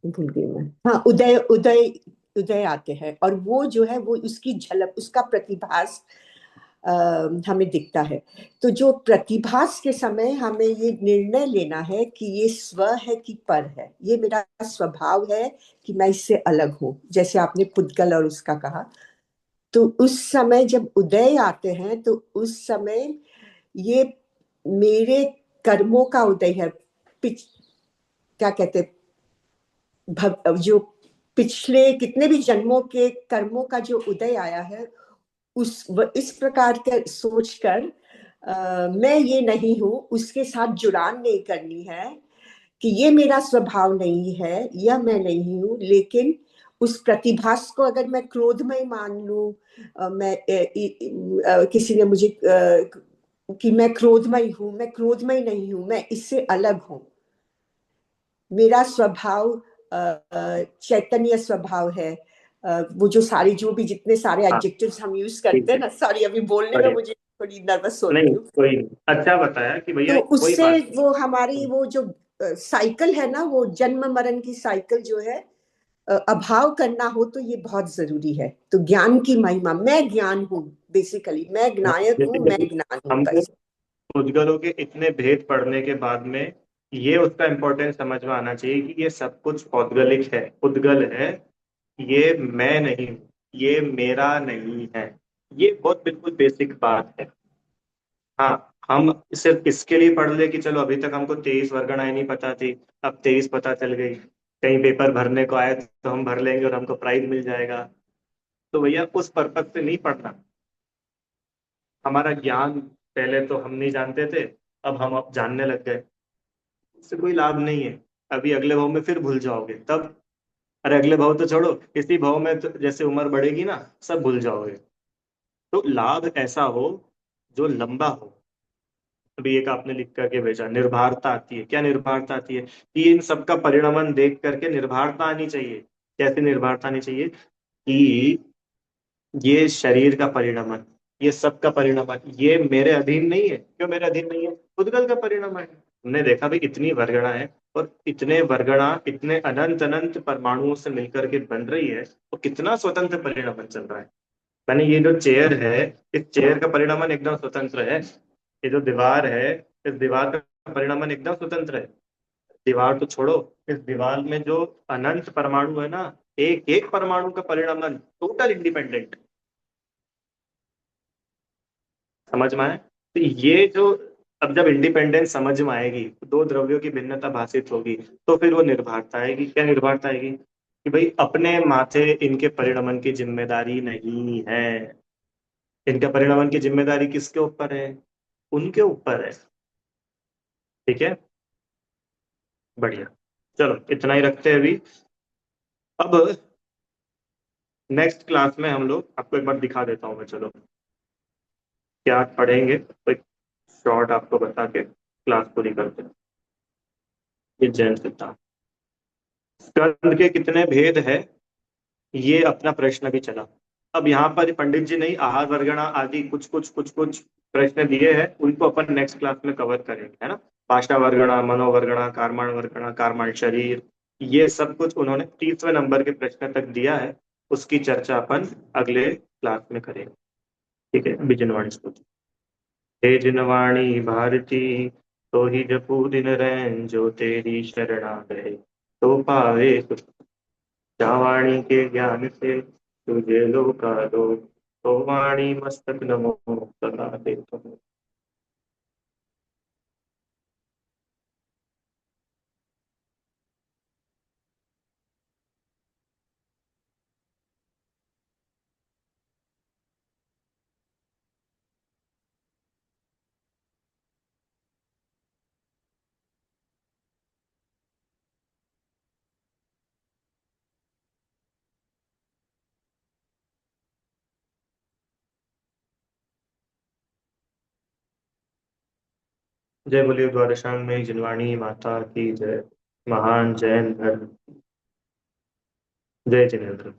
भूल गई मैं, हाँ, उदय उदय उदय आते हैं, और वो जो है वो उसकी झलक, उसका प्रतिभास हमें दिखता है। तो जो प्रतिभास के समय हमें ये निर्णय लेना है कि ये स्व है कि पर है, ये मेरा स्वभाव है कि मैं इससे अलग हूँ, जैसे आपने पुद्गल और उसका कहा। तो उस समय जब उदय आते हैं तो उस समय ये मेरे कर्मों का उदय है। क्या कहते, जो पिछले कितने भी जन्मों के कर्मों का जो उदय आया है, इस प्रकार का सोचकर मैं ये नहीं हूं, उसके साथ जुड़ान नहीं करनी है कि ये मेरा स्वभाव नहीं है, यह मैं नहीं हूं। लेकिन उस प्रतिभास को अगर मैं क्रोधमय मान लूं, किसी ने मुझे कि मैं क्रोधमय हूं, मैं क्रोधमय नहीं हूं, मैं इससे अलग हूं, मेरा स्वभाव चैतन्य स्वभाव है। वो जो सारी जो भी जितने सारे हाँ एडजेक्टिव्स हम यूज ठीक करते हैं है। ना, सॉरी अभी बोलने में बढ़िया। मुझे थोड़ी नर्वस होती नहीं हूँ। कोई नहीं, अच्छा बताया कि भैया तो कोई उससे बात वो हमारी वो जो साइकिल है ना, वो जन्म मरण की साइकिल जो है, अभाव करना हो तो ये बहुत जरूरी है। तो ज्ञान की महिमा, मैं ज्ञान हूँ, बेसिकली मैं नहीं। ज्ञायक हूँ, मैं जैसे ज्ञान हूँ हमको बस। उद्गलों के इतने भेद पढ़ने के बाद में ये उसका इम्पोर्टेंस समझ में आना चाहिए कि ये सब कुछ पौद्गलिक है, उद्गल है। ये मैं नहीं हूं, ये मेरा नहीं है। ये बहुत बिल्कुल बेसिक बात है। हाँ, हम सिर्फ इसके लिए पढ़ ले कि चलो अभी तक हमको 23 वर्गणाएं नहीं पता थी, अब 23 पता चल गई, कहीं पेपर भरने को आए तो हम भर लेंगे और हमको प्राइज मिल जाएगा। तो भैया उस पर्पज से नहीं पढ़ना। हमारा ज्ञान पहले तो हम नहीं जानते थे, अब जानने लग गए, इससे कोई लाभ नहीं है। अभी अगले भाव में फिर भूल जाओगे तब। अरे अगले भाव तो छोड़ो, इसी भाव में तो जैसे उम्र बढ़ेगी ना सब भूल जाओगे। तो लाभ ऐसा हो जो लंबा हो। अभी एक आपने लिख करके भेजा, निर्भरता आती है। क्या निर्भरता आती है? कि इन सब का परिणमन देख करके निर्भरता आनी चाहिए। कैसे निर्भरता आनी चाहिए? कि ये शरीर का परिणमन, ये सब का परिणमन, ये मेरे अधीन नहीं है। क्यों मेरे अधीन नहीं है? उद्गल का परिणमन है। हमने देखा भी इतनी वर्गणा है, और इतने वर्गणा इतने अनंत अनंत परमाणुओं से मिलकर के बन रही है, तो कितना स्वतंत्र परिणमन चल रहा है। मैंने ये जो चेयर है, इस चेयर का परिणमन एकदम स्वतंत्र है। ये जो दीवार है, इस दीवार का परिणमन एकदम स्वतंत्र है। दीवार तो छोड़ो, इस दीवार में जो अनंत परमाणु है ना, एक एक परमाणु का परिणमन टोटल इंडिपेंडेंट। समझ में आए? तो ये जो, अब जब इंडिपेंडेंस समझ में आएगी, दो द्रव्यों की भिन्नता भाषित होगी, तो फिर वो निर्भरता आएगी। क्या निर्भरता आएगी? कि भाई अपने माथे इनके परिणमन की जिम्मेदारी नहीं है। इनका परिणमन की जिम्मेदारी किसके ऊपर है? उनके ऊपर है। ठीक है, बढ़िया। चलो इतना ही रखते हैं अभी। अब नेक्स्ट क्लास में हम लोग, आपको एक बार दिखा देता हूँ मैं, चलो क्या पढ़ेंगे तो एक शॉर्ट आपको बता के क्लास पूरी करते हैं। ये जैन सिद्धांत, स्कंद के कितने भेद है, ये अपना प्रश्न भी चला। अब यहाँ पर पंडित जी नहीं, आहार वर्गणा आदि कुछ कुछ कुछ कुछ प्रश्न दिए हैं, उनको अपन नेक्स्ट क्लास में कवर करेंगे, है ना। पाशा वर्गणा, मनोवर्गणा, कार्माण वर्गणा, कार्माण शरीर, ये सब कुछ उन्होंने 30वें नंबर के प्रश्न तक दिया है। उसकी चर्चा अपन अगले क्लास में करेंगे। ठीक है, अभी जिनवाणी स्तुति। हे जिनवाणी भारती, तो ही जपू दिन रैन, जो तेरी शरणा गए तो पावे सुख। जावाणी के ज्ञान से तुझे लोका दो, तो वाणी मस्तक नमो सदा दे तुम। जय बोलिए द्वादशांग में जिनवाणी माता की जय। महान जैन धर्म। जय जिनेन्द्र।